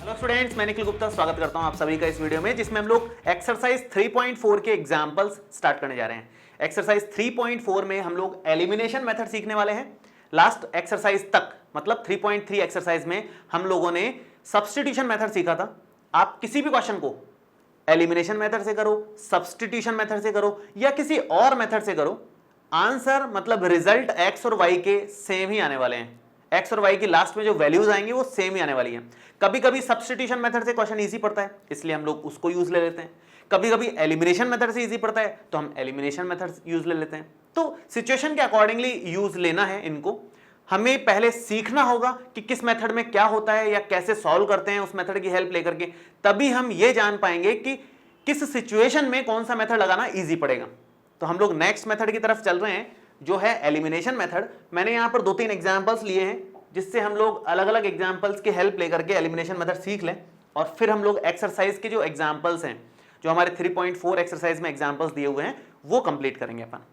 Hello students, मैं निखिल गुप्ता स्वागत करता हूं आप सभी का इस वीडियो में, जिसमें हम लोग एक्सरसाइज 3.4 के एग्जांपल्स स्टार्ट करने जा रहे हैं। एक्सरसाइज 3.4 में हम लोग एलिमिनेशन मेथड सीखने वाले हैं। लास्ट एक्सरसाइज तक मतलब 3.3 एक्सरसाइज में हम लोगों ने सब्स्टिट्यूशन मेथड सीखा था। आप किसी भी क्वेश्चन को एलिमिनेशन मेथड से करो, सब्स्टिट्यूशन मेथड से करो या किसी और मेथड से करो, आंसर मतलब रिजल्ट एक्स और वाई के सेम ही आने वाले हैं। एक्स और वाई की लास्ट में जो वैल्यूज आएंगी वो सेम ही आने वाली है। कभी कभी सब्स्टिट्यूशन मेथड से क्वेश्चन इजी पड़ता है, इसलिए हम लोग उसको यूज ले लेते हैं। कभी कभी एलिमिनेशन मेथड से इजी पड़ता है तो हम एलिमिनेशन मेथड यूज ले लेते हैं। तो सिचुएशन के अकॉर्डिंगली यूज लेना है इनको। हमें पहले सीखना होगा कि किस मेथड में क्या होता है या कैसे सॉल्व करते हैं उस मेथड की हेल्प लेकर के, तभी हम ये जान पाएंगे कि किस सिचुएशन में कौन सा मेथड लगाना इजी पड़ेगा। तो हम लोग नेक्स्ट मेथड की तरफ चल रहे हैं जो है एलिमिनेशन मेथड। मैंने यहां पर 2-3 एग्जांपल्स लिए हैं जिससे हम लोग अलग अलग एग्जांपल्स की हेल्प लेकर के एलिमिनेशन मेथड सीख लें और फिर हम लोग एक्सरसाइज के जो एग्जांपल्स हैं, जो हमारे 3.4 एक्सरसाइज में एग्जांपल्स दिए हुए हैं, वो कंप्लीट करेंगे अपन।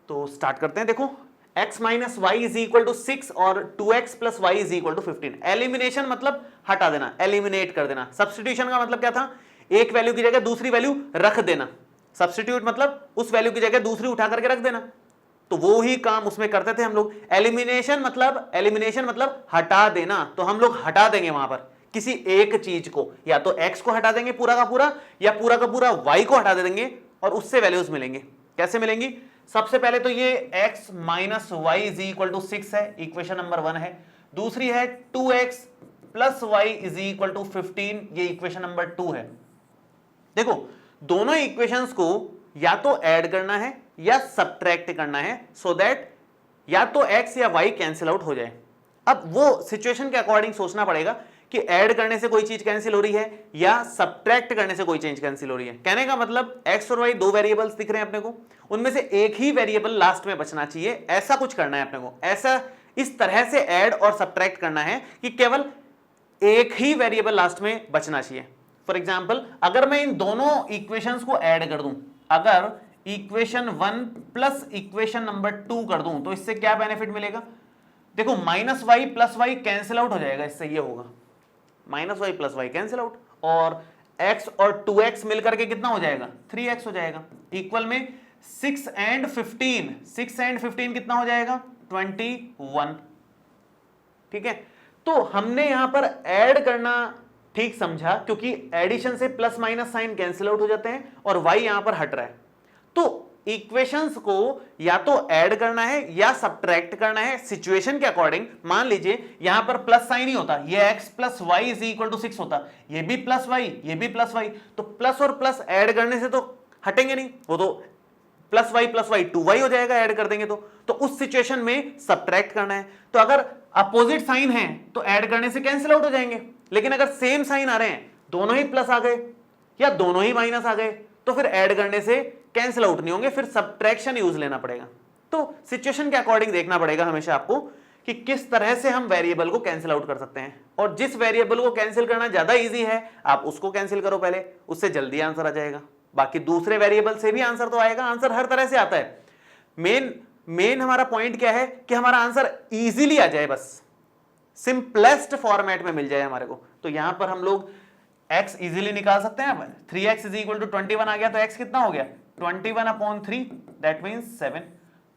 तो स्टार्ट करते हैं। देखो, x minus y is equal to 6 और 2x plus y is equal to 15। Elimination मतलब हटा देना, एलिमिनेट कर देना। सब्स्टिट्यूशन का मतलब क्या था? एक वैल्यू की जगह दूसरी वैल्यू रख देना। सब्स्टिट्यूट मतलब उस वैल्यू की जगह दूसरी उठा करके रख देना। तो वो ही काम उसमें करते थे हम लोग। एलिमिनेशन मतलब हटा देना। तो हम लोग हटा देंगे वहां पर किसी एक चीज को, या तो x को हटा देंगे पूरा का पूरा, या पूरा का पूरा y को हटा देंगे और उससे वैल्यूज मिलेंगे। कैसे मिलेंगी? सबसे पहले तो ये x minus y is equal to 6 है, इक्वेशन नंबर 1 है। दूसरी है 2x plus y is equal to 15, ये इक्वेशन नंबर 2 है। देखो, दोनों इक्वेशंस को या तो ऐड करना है या सब्ट्रैक्ट करना है, सो दैट या तो x या y कैंसिल आउट हो जाए। अब वो सिचुएशन के अकॉर्डिंग सोचना पड़ेगा कि ऐड करने से कोई चीज कैंसिल हो रही है या सब्ट्रैक्ट करने से कोई चीज कैंसिल हो रही है। कहने का मतलब x और y दो वेरिएबल्स दिख रहे हैं अपने को, उनमें से एक ही वेरिएबल लास्ट में बचना चाहिए। ऐसा कुछ करना है अपने को, ऐसा इस तरह से ऐड और सब्ट्रैक्ट करना है कि केवल एक ही वेरिएबल लास्ट में बचना चाहिए। फॉर एग्जाम्पल, अगर मैं इन दोनों इक्वेशंस को ऐड कर दूं, अगर इक्वेशन 1 प्लस इक्वेशन नंबर 2 कर दूं, तो इससे क्या बेनिफिट मिलेगा? देखो, minus y plus y cancel out हो जाएगा, इससे ये होगा minus y plus y cancel out, और x और 2x मिलकर के कितना हो जाएगा? 3x हो जाएगा। इक्वल में 6 एंड 15 कितना हो जाएगा? 21। ठीक है, तो हमने यहां पर ऐड करना ठीक समझा, क्योंकि एडिशन से plus minus sign cancel out हो जाते हैं और y यहां पर हट रहा है। तो इक्वेशंस को या तो ऐड करना है या सब्ट्रैक्ट करना है सिचुएशन के अकॉर्डिंग। मान लीजिए यहां पर प्लस साइन ही होता, ये x plus y is equal to 6 होता, ये भी प्लस वाई, ये भी प्लस वाई, तो प्लस और प्लस ऐड करने से तो हटेंगे नहीं, वो तो प्लस वाई 2y हो जाएगा ऐड कर देंगे तो उस सिचुएशन में सब्ट्रैक्ट करना है। तो अगर अपोजिट साइन है तो ऐड करने से कैंसिल आउट हो जाएंगे, लेकिन अगर सेम साइन आ रहे हैं, दोनों ही प्लस आ गए या दोनों ही माइनस आ गए, तो फिर ऐड करने से कैंसिल आउट नहीं होंगे, फिर सब्ट्रैक्शन यूज लेना पड़ेगा। तो सिचुएशन के अकॉर्डिंग देखना पड़ेगा हमेशा आपको कि किस तरह से हम वेरिएबल को कैंसिल आउट कर सकते हैं, और जिस वेरिएबल को कैंसिल करना ज्यादा इजी है आप उसको कैंसिल करो पहले, उससे जल्दी आंसर आ जाएगा। बाकी दूसरे वेरिएबल से भी आंसर तो आएगा, आंसर हर तरह से आता है। मेन हमारा पॉइंट क्या है कि हमारा आंसर इजीली आ जाए, बस सिंपलेस्ट फॉर्मेट में मिल जाए हमारे को। तो यहां पर हम लोग x इजीली निकाल सकते हैं। 3x इज इक्वल टू 21 आ गया, तो x कितना हो गया? 21/3, दैट मीन्स 7।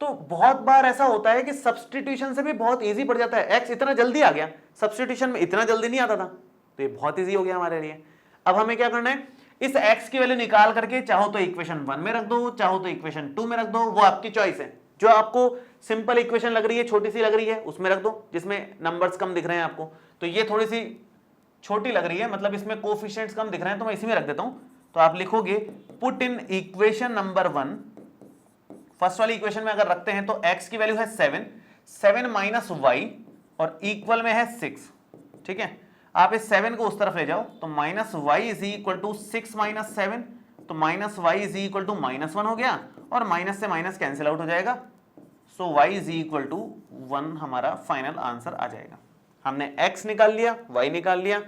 तो बहुत बार ऐसा होता है कि सब्स्टिट्यूशन से भी बहुत इजी पड़ जाता है। x इतना जल्दी आ गया, सब्स्टिट्यूशन में इतना जल्दी नहीं आता था, तो ये बहुत इजी हो गया हमारे लिए। अब हमें क्या करना है? इस x की वैल्यू निकाल करके चाहो तो इक्वेशन 1 में रख दो, चाहो तो इक्वेशन 2 में रख दो, वो आपकी चॉइस है। जो आपको सिंपल इक्वेशन लग रही है, छोटी सी लग रही है, उसमें रख दो, जिसमें नंबर्स कम दिख रहे हैं आपको। तो ये थोड़ी सी छोटी लग रही है, मतलब इसमें कोफिशिएंट्स कम दिख रहे हैं, तो मैं इसी में रख देता हूं। तो आप लिखोगे put in equation number 1, first वाली इक्वेशन में अगर रखते हैं तो x की वैल्यू है 7 माइनस वाई और इक्वल में है 6। ठीक है, आप इस 7 को उस तरफ ले जाओ, तो minus y is equal to 6 minus 7, तो minus y is equal to -1 हो गया, और माइनस से माइनस कैंसिल आउट हो जाएगा। सो y इज इक्वल टू 1 हमारा फाइनल आंसर आ जाएगा। हमने x निकाल लिया, y निकाल लिया,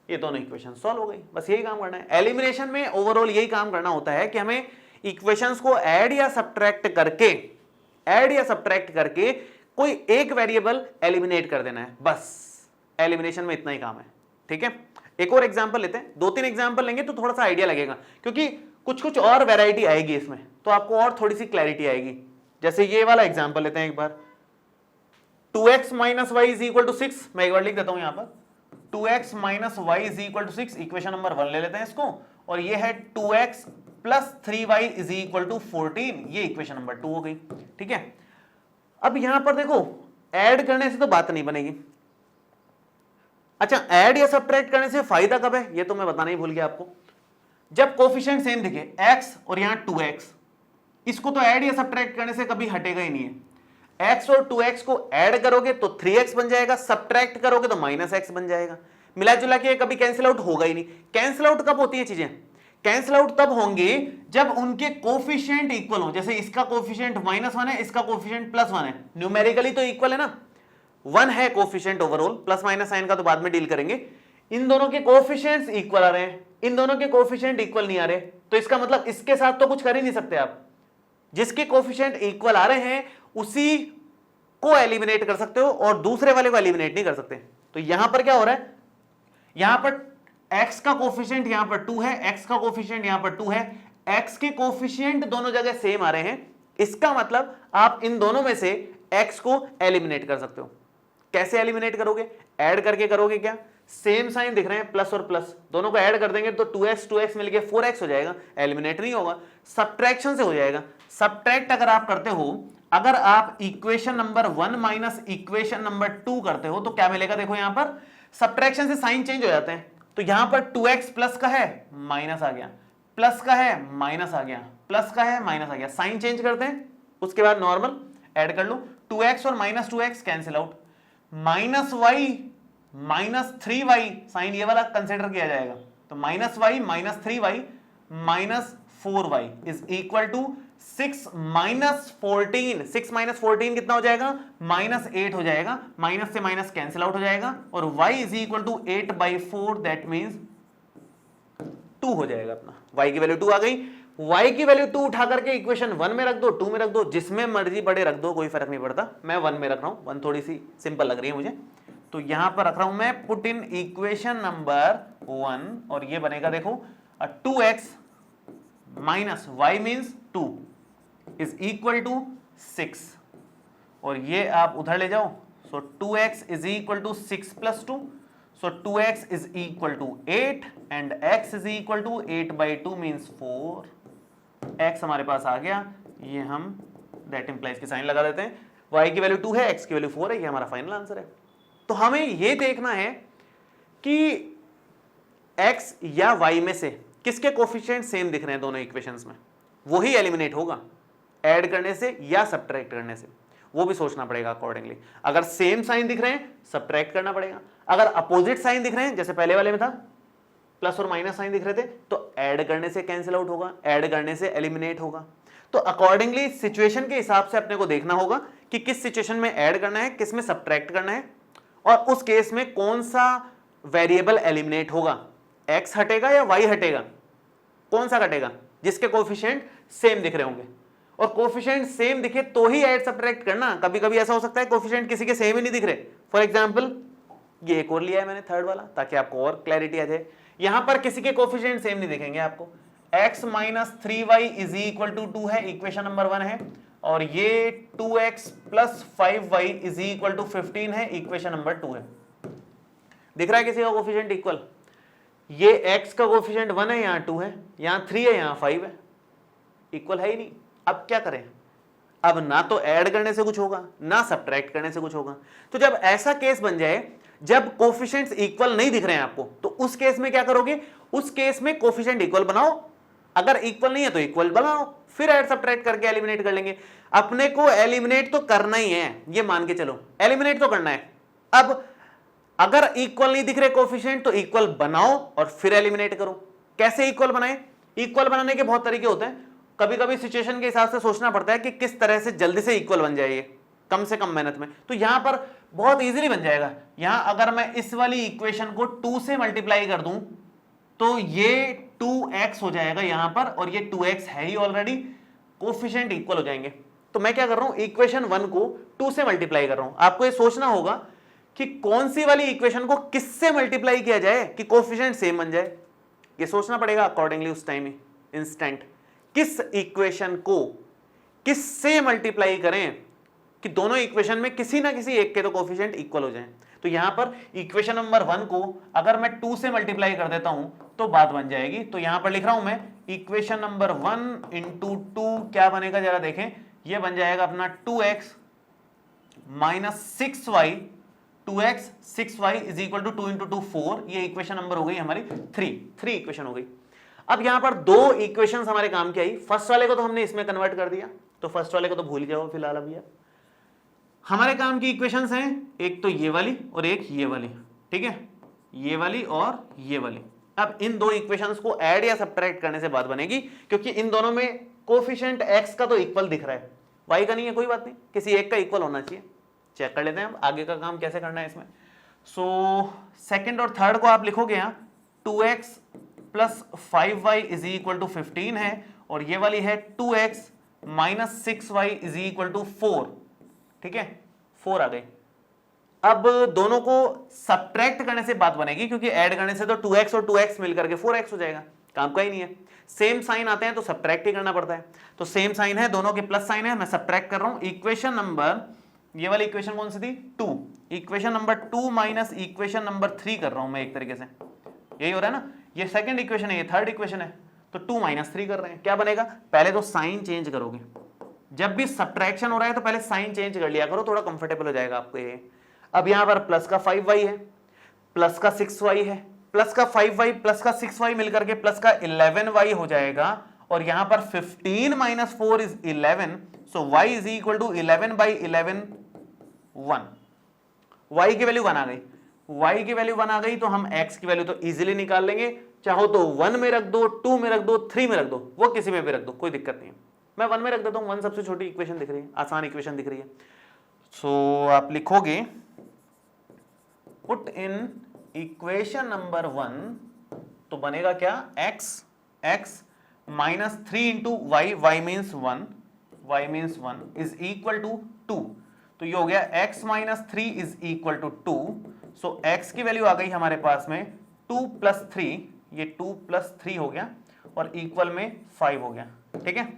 ये दोनों इक्वेशन सॉल्व हो गई। बस यही काम करना है। एलिमिनेशन में ओवरऑल यही काम करना होता है कि हमें इक्वेशंस को ऐड या सब्ट्रैक्ट करके कोई एक वेरिएबल एलिमिनेट कर देना है, बस एलिमिनेशन में इतना ही काम है। ठीक है, एक और एग्जांपल लेते हैं, 2-3 एग्जांपल लेंगे तो थोड़ा सा आइडिया लगेगा, क्योंकि कुछ कुछ और वैरायटी आएगी इसमें तो आपको और थोड़ी सी क्लैरिटी आएगी। जैसे ये वाला एग्जांपल लेते हैं एक बार, 2x minus y is equal to 6, मैं एक बार लिख देता हूं यहां पर 2x minus y is equal to 6, equation number 1 ले लेते हैं इसको, और ये है 2x plus 3y is equal to 14, ये इक्वेशन नंबर 2 हो गई। ठीक है, अब यहां पर देखो ऐड करने से तो बात नहीं बनेगी। अच्छा, ऐड या सब्ट्रैक्ट करने से फायदा कब है ये तो मैं बताना ही भूल गया आपको, जब कोफिशिएंट सेम दिखे x और यहां 2x, इसको तो ऐड या सब्ट्रैक्ट करने से कभी हटेगा ही नहीं है। x और 2x को ऐड करोगे तो 3x बन जाएगा, सब्ट्रैक्ट करोगे तो -x बन जाएगा, मिला जुला के कभी कैंसिल आउट होगा ही नहीं। कैंसिल आउट कब होती है चीजें? कैंसिल आउट तब होंगे जब उनके कोफिशिएंट इक्वल हो, जैसे इसका कोफिशिएंट -1 है, इसका कोफिशिएंट +1 है, न्यूमेरिकली तो इक्वल है ना, 1 है coefficient overall, plus minus sign का तो बाद में डील करेंगे। इन दोनों के कोफिशिएंट्स इक्वल आ रहे हैं, इन दोनों के कोफिशिएंट इक्वल नहीं आ रहे, तो इसका मतलब इसके साथ तो कुछ कर ही नहीं सकते आप। जिसके कोफिशिएंट इक्वल आ रहे हैं उसी को एलिमिनेट कर सकते हो और दूसरे वाले को एलिमिनेट नहीं कर सकते। तो यहां पर क्या हो रहा है, यहां पर x का कोफिशिएंट यहां पर 2 है, x का कोफिशिएंट यहां पर 2 है, x के कोफिशिएंट दोनों जगह सेम आ रहे हैं, इसका मतलब आप इन दोनों में से x को एलिमिनेट कर सकते हो। कैसे एलिमिनेट करोगे? ऐड करके करोगे। क्या सेम साइन दिख रहे हैं, प्लस और प्लस, दोनों को ऐड कर देंगे तो 2x मिलके 4x हो जाएगा, एलिमिनेट नहीं होगा, सब्ट्रैक्शन से हो जाएगा। सब्ट्रैक्ट अगर आप करते हो, अगर आप equation number 1 minus equation number 2 करते हो तो क्या मिलेगा? देखो यहां पर सब्ट्रैक्शन से साइन चेंज हो जाते हैं, तो यहां पर 2x प्लस का है माइनस आ गया, प्लस का है माइनस आ गया, प्लस का है माइनस आ गया, साइन चेंज करते हैं, उसके बाद नॉर्मल ऐड कर लो, 2x और -2x cancel out, -y minus 3y, sign ये वाला कंसिडर किया जाएगा, तो -y minus 3y minus 4y is equal to 6 minus 14, 6 minus 14 कितना हो जाएगा? -8 हो जाएगा, माइनस से माइनस कैंसिल आउट हो जाएगा, और y is equal to 8/4, that means 2 हो जाएगा अपना, y की वैल्यू 2 आ गई। y की वैल्यू 2 उठा करके इक्वेशन 1 में रख दो, 2 में रख दो, जिसमें मर्जी बड़े रख दो, कोई फर्क नहीं पड़ता, मैं 1 में रख रहा हूं, 1 थोड़ी सी सिंपल लग रही है मुझे, तो यहां पर रख रहा हूं मैं पुट इन इक्वेशन नंबर 1, और ये बनेगा देखो 2x minus y means 2 is equal to 6, और ये आप उधर ले जाओ, so 2x is equal to 6 plus 2, so 2x is equal to 8 and x is equal to 8/2 means 4, x हमारे पास आ गया, ये हम दैट इंप्लाइज की साइन लगा देते हैं, y की वैल्यू 2 है, x की वैल्यू 4 है, ये हमारा फाइनल आंसर है। तो हमें ये देखना है कि x या y में से किसके कोफिशिएंट सेम दिख रहे हैं दोनों इक्वेशंस में, वही एलिमिनेट होगा ऐड करने से या सब्ट्रैक्ट करने से, वो भी सोचना पड़ेगा अकॉर्डिंगली। अगर सेम साइन दिख रहे हैं सब्ट्रैक्ट करना पड़ेगा, अगर अपोजिट साइन दिख रहे हैं जैसे पहले वाले में था प्लस और माइनस साइन दिख रहे थे तो ऐड करने से कैंसिल आउट होगा, ऐड करने से एलिमिनेट होगा। तो अकॉर्डिंगली सिचुएशन के हिसाब से अपने को देखना होगा कि किस सिचुएशन में ऐड करना है, किस में सब्ट्रैक्ट करना है, और उस केस में कौन सा वेरिएबल एलिमिनेट होगा, x हटेगा या y हटेगा, कौन सा घटेगा? जिसके कोफिशिएंट सेम दिख रहे होंगे, और कोफिशिएंट सेम दिखे तो ही ऐड सब्ट्रैक्ट करना। कभी कभी ऐसा हो सकता है कोफिशिएंट किसी के सेम ही नहीं दिख रहे, फॉर एग्जांपल ये एक और लिया है मैंने थर्ड वाला ताकि आपको और क्लैरिटी आ जाए, यहां पर किसी के कोफिशिएंट सेम नहीं दिखेंगे आपको, x minus 3y is equal to 2 है, इक्वेशन नंबर 1 है, और ये 2x plus 5y is equal to 15 है, इक्वेशन नंबर 2 है। दिख रहा है किसी का कोफिशिएंट इक्वल? ये x का कोफिशिएंट 1 है, यहां 2 है, यहां 3 है, यहां 5 है, इक्वल है ही नहीं। अब क्या करें? अब ना तो ऐड करने से कुछ होगा ना सब्ट्रैक्ट करने से कुछ होगा। तो जब ऐसा केस बन जाए जब कोफिशिएंट्स इक्वल नहीं दिख रहे हैं आपको, तो उस केस में क्या करोगे? उस केस में कोफिशिएंट इक्वल बनाओ, अगर इक्वल नहीं है तो इक्वल बनाओ, फिर ऐड सब्ट्रैक्ट करके एलिमिनेट कर लेंगे। अपने को एलिमिनेट तो करना ही है, ये मान के चलो, एलिमिनेट तो करना है। अब अगर इक्वल नहीं दिख रहे कोफिशिएंट तो इक्वल बनाओ और फिर एलिमिनेट करो। कैसे इक्वल बनाए? इक्वल बनाने के बहुत तरीके होते हैं, कभी कभी सिचुएशन के हिसाब से सोचना पड़ता है कि किस तरह से जल्दी से इक्वल बन जाए, ये कम से कम मेहनत में। तो यहां पर बहुत इजीली बन जाएगा। यहां अगर मैं इस वाली इक्वेशन को 2 से मल्टीप्लाई कर दूं तो ये 2x हो जाएगा यहां पर, और ये 2x है ही ऑलरेडी, कोफिशिएंट इक्वल हो जाएंगे। तो मैं क्या कर रहा हूं, इक्वेशन 1 को 2 से मल्टीप्लाई कर रहा हूं। आपको ये सोचना होगा कि कौन सी वाली इक्वेशन को किससे मल्टीप्लाई किया जाए कि कोफिशिएंट सेम बन जाए। ये सोचना पड़ेगा अकॉर्डिंगली उस टाइम ही इंस्टेंट, किस इक्वेशन को किससे मल्टीप्लाई करें कि दोनों इक्वेशन में किसी ना किसी एक के तो कोफिशिएंट इक्वल हो जाएं। तो यहां पर इक्वेशन नंबर 1 को अगर मैं 2 से मल्टीप्लाई कर देता हूं तो बात बन जाएगी। तो यहां पर लिख रहा हूं मैं इक्वेशन नंबर 1 इंटू 2 क्या बनेगा जरा देखें, यह बन जाएगा अपना 2x minus 6y, 2x 6y is equal to 2 into 2 4। ये इक्वेशन नंबर हो गई हमारी 3 इक्वेशन हो गई। अब यहां पर दो इक्वेशंस हमारे काम की आई। फर्स्ट वाले को तो हमने इसमें कन्वर्ट कर दिया, तो फर्स्ट वाले को तो भूल जाओ फिलहाल। अभी हमारे काम की इक्वेशंस हैं एक तो ये वाली और एक ये वाली, ठीक है, ये वाली और ये वाली। अब इन दो इक्वेशंस को ऐड या सब्ट्रैक्ट करने से बात बनेगी, क्योंकि इन दोनों में कोफिशिएंट x का तो इक्वल दिख रहा है, y का नहीं है, कोई बात नहीं, किसी एक का इक्वल होना चाहिए। चेक कर लेते हैं अब आगे का काम कैसे करना है इसमें। सो सेकंड और थर्ड को आप लिखोगे यहाँ 2x plus 5y is equal to 15 है, और ये वाली है 2x minus 6y is equal to 4, ठीक है, 4 आ गई। अब दोनों को सब्ट्रैक्ट करने से बात बनेगी, क्योंकि ऐड करने से तो 2x और 2x मिलकर के 4x हो जाएगा, काम का ही नहीं है। सेम साइन आते हैं तो सब्ट्रैक्ट ही करना पड़ता है, तो सेम साइन है, दोनों के प्लस साइन है, मैं सब्ट्रैक्ट कर रहा हूं। इक्वेशन नंबर, ये वाली इक्वेशन कौन सी थी 2, equation number 2 minus equation number 3 कर रहा हूं मैं एक तरीके से, यही हो रहा है ना। ये सेकंड इक्वेशन है, ये थर्ड इक्वेशन है, तो 2 माइनस 3 कर रहे हैं। क्या बनेगा, पहले तो साइन चेंज करोगे, जब भी सब्ट्रैक्शन हो रहा है तो पहले साइन चेंज कर लिया करो, थोड़ा कंफर्टेबल हो जाएगा आपको ये। अब यहां पर प्लस का 5y है, प्लस का 6y है, प्लस का 5y प्लस का 6y मिलकर के प्लस का 11y हो जाएगा, और यहां पर 15 minus 4 is 11, so y is equal to 11 by 11 1। y की वैल्यू 1 आ गई, y की वैल्यू 1 आ गई, तो हम x की वैल्यू तो इजीली निकाल लेंगे, चाहो तो 1 में रख दो, 2 में रख दो, 3 में रख दो, वो किसी में भी रख दो, कोई दिक्कत नहीं है। मैं 1 में रख देता हूं, 1 सबसे छोटी इक्वेशन दिख रही है, आसान इक्वेशन दिख रही है। सो आप लिखोगे पुट इन इक्वेशन नंबर 1, तो बनेगा क्या, x minus 3 into y, y means 1 is equal to 2, तो ये हो गया x minus 3 is equal to 2। So x की वैल्यू आ गई हमारे पास में 2 प्लस 3, ये 2 प्लस 3 हो गया, और इक्वल में 5 हो गया, ठीक है।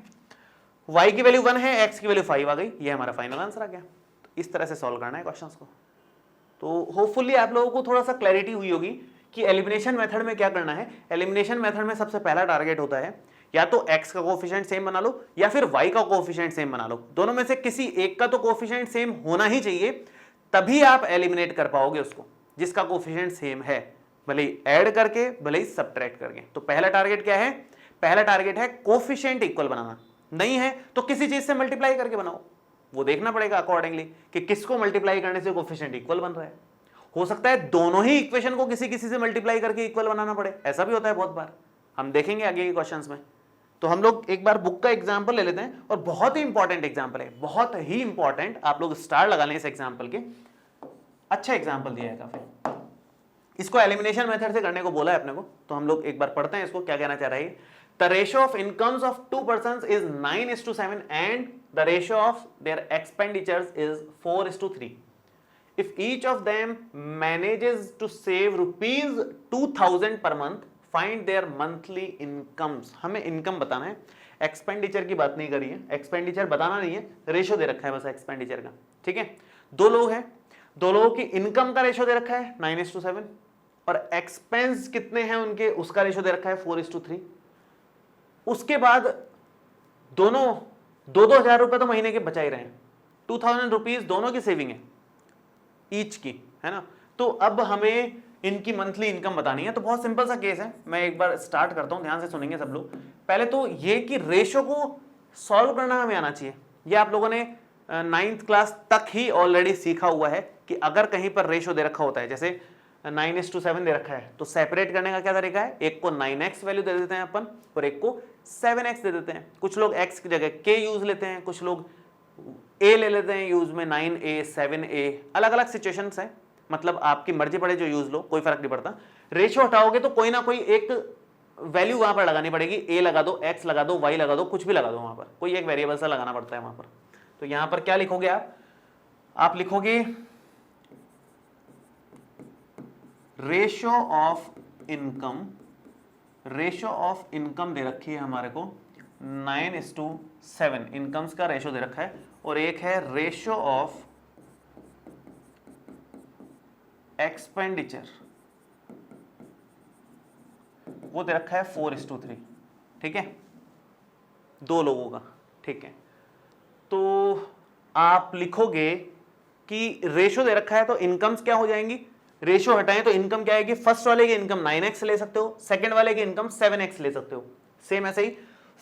y की वैल्यू 1 है, x की वैल्यू 5 आ गई, ये हमारा फाइनल आंसर आ गया। तो इस तरह से सॉल्व करना है क्वेश्चंस को। तो होपफुली आप लोगों को थोड़ा सा क्लैरिटी हुई होगी कि एलिमिनेशन मेथड में क्या करना है। एलिमिनेशन मेथड में सबसे पहला टारगेट होता है या तो x का कोएफिशिएंट सेम बना लो या फिर y का कोएफिशिएंट सेम बना लो, दोनों में से किसी एक का तो कोएफिशिएंट सेम होना ही चाहिए, तभी आप एलिमिनेट कर पाओगे उसको जिसका कोएफिशिएंट सेम है, भले ही ऐड करके भले ही सब्ट्रैक्ट करके। तो पहला टारगेट क्या है, पहला टारगेट है कोएफिशिएंट इक्वल बनाना, नहीं है तो किसी चीज से मल्टीप्लाई करके बनाओ, वो देखना पड़ेगा अकॉर्डिंगली कि किसको मल्टीप्लाई करने से कोएफिशिएंट इक्वल बन रहा है। हो सकता है दोनों ही इक्वेशन को किसी किसी से मल्टीप्लाई करके इक्वल बनाना पड़े, ऐसा भी होता है बहुत बार, हम देखेंगे आगे के क्वेश्चंस में। तो हम लोग एक बार बुक का एग्जांपल ले लेते हैं, और बहुत ही इंपॉर्टेंट एग्जांपल है, बहुत ही इंपॉर्टेंट, आप लोग स्टार लगा लें इस एग्जांपल के, अच्छा एग्जांपल दिया है काफी। इसको एलिमिनेशन मेथड से करने को बोला है अपने को, तो हम लोग एक बार पढ़ते हैं इसको क्या कहना चाह रहा है। The ratio of incomes of two persons is 9:7 and the ratio of their expenditures is 4:3. If each of them manages to save rupees 2000 per month, find their monthly incomes. हमें इनकम बताना है, एक्सपेंडिचर की बात नहीं करी है, expenditure बताना नहीं है, रेशो दे रखा है बस एक्सपेंडिचर का, ठीक है। दो लोग हैं, दो लोगों की इनकम का रेशो दे रखा है 9:7, और एक्सपेंस कितने हैं उनके उसका रेशो दे रखा है 4:3। उसके बाद दोनों 2-2 हजार रुपए तो महीने के बचा ही रहे हैं, 2000 रुपीज दोनों की सेविंग है ईच की, है ना। तो अब हमें इनकी मंथली इनकम बतानी है, तो बहुत सिंपल सा केस है, मैं एक बार स्टार्ट करता हूं, ध्यान से सुनेंगे सब लोग। पहले तो ये कि रेशो को सॉल्व करना हमें आना चाहिए, ये आप लोगों ने 9th क्लास तक ही ऑलरेडी सीखा हुआ है कि अगर कहीं पर रेशो दे रखा होता है, जैसे 9:7 दे रखा है, तो सेपरेट करने का क्या तरीका है, एक को 9x वैल्यू दे देते हैं अपन और एक को 7x दे देते हैं। कुछ लोग x की जगह k यूज लेते हैं, कुछ लोग a ले लेते हैं यूज में, 9a 7a, अलग अलग सिचुएशंस है, मतलब आपकी मर्जी पड़े जो यूज लो, कोई फर्क नहीं पड़ता। रेशियो हटाओगे तो कोई ना कोई एक वैल्यू वहां पर लगानी पड़ेगी, a लगा दो, x लगा दो, y लगा दो, कुछ भी लगा दो, वहां पर कोई एक वेरिएबल सा लगाना पड़ता है वहां पर। तो यहां पर क्या लिखोगे आप लिखोगे रेशियो ऑफ इनकम दे रखी है हमारे को 9:7, इनकम्स का रेशियो दे रखा है, और एक है रेशियो ऑफ एक्सपेंडिचर, वो दे रखा है 4:3, ठीक है, दो लोगों का, ठीक है। तो आप लिखोगे कि रेशियो दे रखा है तो इनकम्स क्या हो जाएंगी, रेशियो हटाएं तो इनकम क्या आएगी, फर्स्ट वाले की इनकम 9x ले सकते हो, सेकंड वाले की इनकम 7x ले सकते हो। सेम ऐसे ही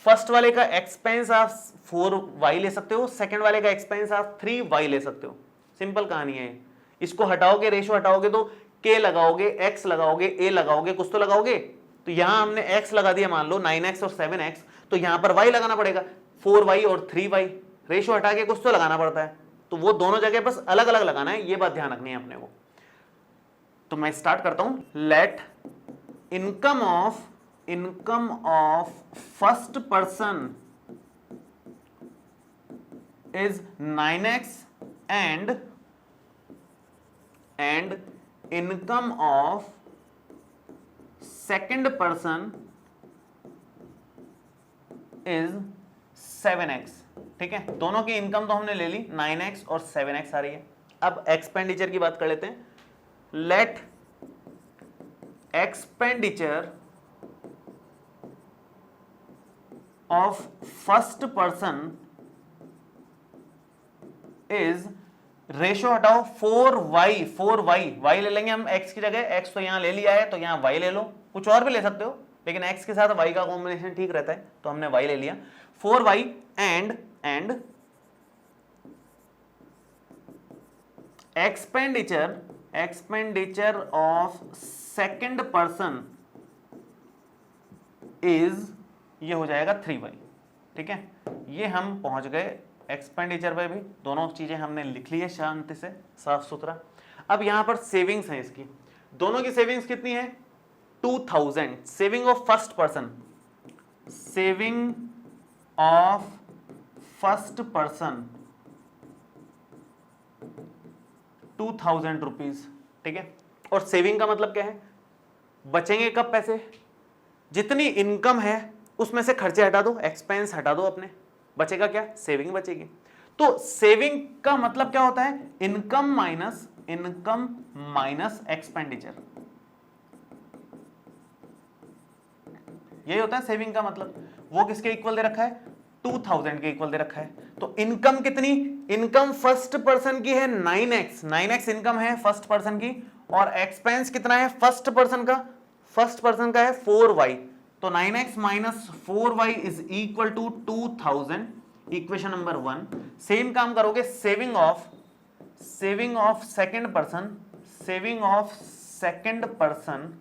फर्स्ट वाले का एक्सपेंस आप 4y ले सकते हो, सेकंड वाले का एक्सपेंस आप 3y ले सकते हो। सिंपल कहानी है। इसको हटाओगे, रेशियो हटाओगे तो k लगाओगे, x लगाओगे, a लगाओगे, कुछ तो लगाओगे। तो यहां हमने x लगा दिया, मान लो 9x और 7x, तो यहां पर y लगाना पड़ेगा, 4y और 3y। रेशियो हटा के कुछ तो लगाना पड़ता है, तो वो दोनों जगह बस अलग अलग लगाना है, ये बात ध्यान रखनी है अपने को। तो मैं स्टार्ट करता हूं। Let income of first person is 9x and income of second person is 7x, ठीक है। दोनों की इनकम तो हमने ले ली, 9x और 7x आ रही है। अब एक्सपेंडिचर की बात कर लेते हैं। Let expenditure of first person is, ratio हटाओ 4y ले लेंगे हम x की जगह, x तो यहां ले लिया है तो यहां y ले लो, कुछ और भी ले सकते हो लेकिन x के साथ y का कॉम्बिनेशन ठीक रहता है, तो हमने y ले लिया। 4y and expenditure of second person is, ये हो जाएगा 3y, ठीक है। ये हम पहुंच गए एक्सपेंडिचर पे भी, दोनों चीजें हमने लिख ली है शांति से, साफ सुथरा। अब यहां पर सेविंग्स है इसकी, दोनों की सेविंग्स कितनी है, 2000। Saving of first person, saving of first person 2000 rupees, ठीक है। और सेविंग का मतलब क्या है, बचेंगे कब पैसे, जितनी इनकम है उसमें से खर्चे हटा दो, एक्सपेंस हटा दो अपने, बचेगा क्या, सेविंग बचेगी। तो सेविंग का मतलब क्या होता है, इनकम माइनस एक्सपेंडिचर, यही होता है सेविंग का मतलब। वो किसके इक्वल दे रखा है, 2000 के इक्वल दे रखा है। तो इनकम कितनी, इनकम फर्स्ट पर्सन की है 9x इनकम है फर्स्ट पर्सन की, और एक्सपेंस कितना है फर्स्ट पर्सन का है 4y। तो 9x minus 4y is equal to 2000, equation number 1। Same काम करोगे saving of second person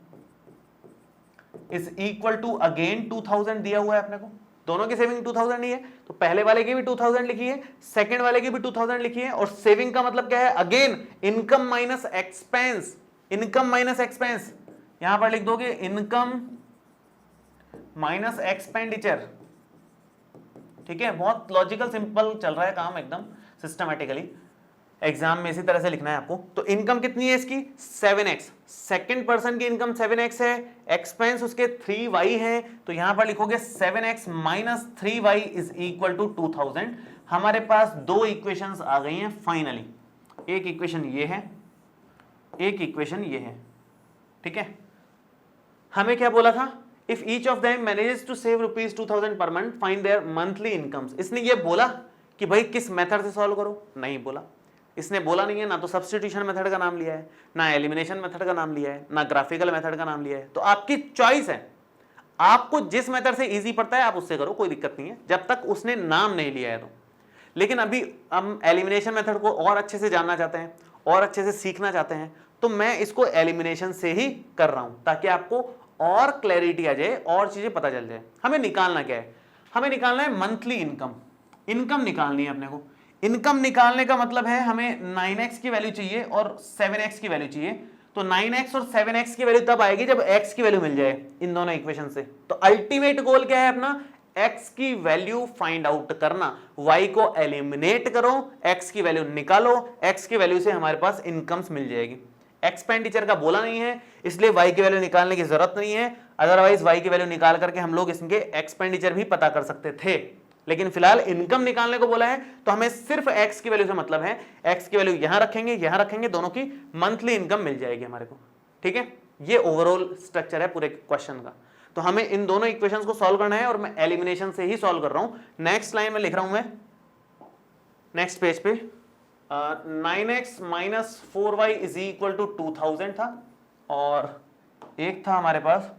is equal to, again 2000 दिया हुआ है अपने को, दोनों की सेविंग 2000 ही है, तो पहले वाले की भी 2000 लिखी है, सेकंड वाले की भी 2000 लिखी है। और सेविंग का मतलब क्या है, अगेन इनकम माइनस एक्सपेंस, यहां पर लिख दोगे इनकम माइनस एक्सपेंडिचर, ठीक है। बहुत लॉजिकल सिंपल चल रहा है काम, एकदम सिस्टमैटिकली। एग्जाम में इसी तरह से लिखना है आपको। तो इनकम कितनी है इसकी 7x, सेकंड पर्सन की इनकम 7x है, एक्सपेंस उसके 3y है, तो यहां पर लिखोगे 7x minus 3y is equal to 2000। हमारे पास दो इक्वेशंस आ गई हैं फाइनली, एक इक्वेशन ये है, एक इक्वेशन ये है, ठीक है। हमें क्या बोला था, if each of them manages to save ₹2000 per month find their monthly incomes. इसने ये बोला कि भाई किस मेथड से सॉल्व करो, नहीं बोला, इसने बोला नहीं है, ना तो सब्स्टिट्यूशन मेथड का नाम लिया है, ना एलिमिनेशन मेथड का नाम लिया है, ना ग्राफिकल मेथड का नाम लिया है। तो आपकी चॉइस है, आपको जिस मेथड से इजी पड़ता है आप उससे करो, कोई दिक्कत नहीं है, जब तक उसने नाम नहीं लिया है तो। लेकिन अभी हम एलिमिनेशन मेथड को और अच्छे से जानना चाहते हैं और अच्छे से सीखना चाहते हैं, तो मैं इसको एलिमिनेशन से ही कर रहा हूं, ताकि आपको और क्लैरिटी आ जाए और चीजें पता चल जाए। हमें निकालना क्या है, हमें निकालना है मंथली इनकम निकालनी है अपने को। इनकम निकालने का मतलब है हमें 9x की वैल्यू चाहिए और 7x की वैल्यू चाहिए। तो 9x और 7x की वैल्यू तब आएगी जब x की वैल्यू मिल जाए इन दोनों इक्वेशन से। तो अल्टीमेट गोल क्या है अपना, x की वैल्यू फाइंड आउट करना, y को एलिमिनेट करो, x की वैल्यू निकालो, x की वैल्यू से हमारे पास इनकम्स मिल जाएगी। एक्सपेंडिचर का बोला नहीं है, इसलिए वाई की वैल्यू निकालने की जरूरत नहीं है, अदरवाइज वाई की वैल्यू निकाल करके हम लोग इसके एक्सपेंडिचर भी पता कर सकते थे। लेकिन फिलहाल इनकम निकालने को बोला है तो हमें सिर्फ एक्स की वैल्यू से मतलब है, एक्स की वैल्यू यहां रखेंगे, दोनों की मंथली इनकम मिल जाएगी हमारे को। ठीक है, ये ओवरऑल स्ट्रक्चर है पूरे क्वेश्चन का। तो हमें इन दोनों इक्वेशंस को सॉल्व करना है और मैं एलिमिनेशन से ही सॉल्व कर रहा हूं। नेक्स्ट लाइन में लिख रहा हूं मैं, नेक्स्ट पेज पे 9x minus 4y is equal to 2000 था, और एक था हमारे पास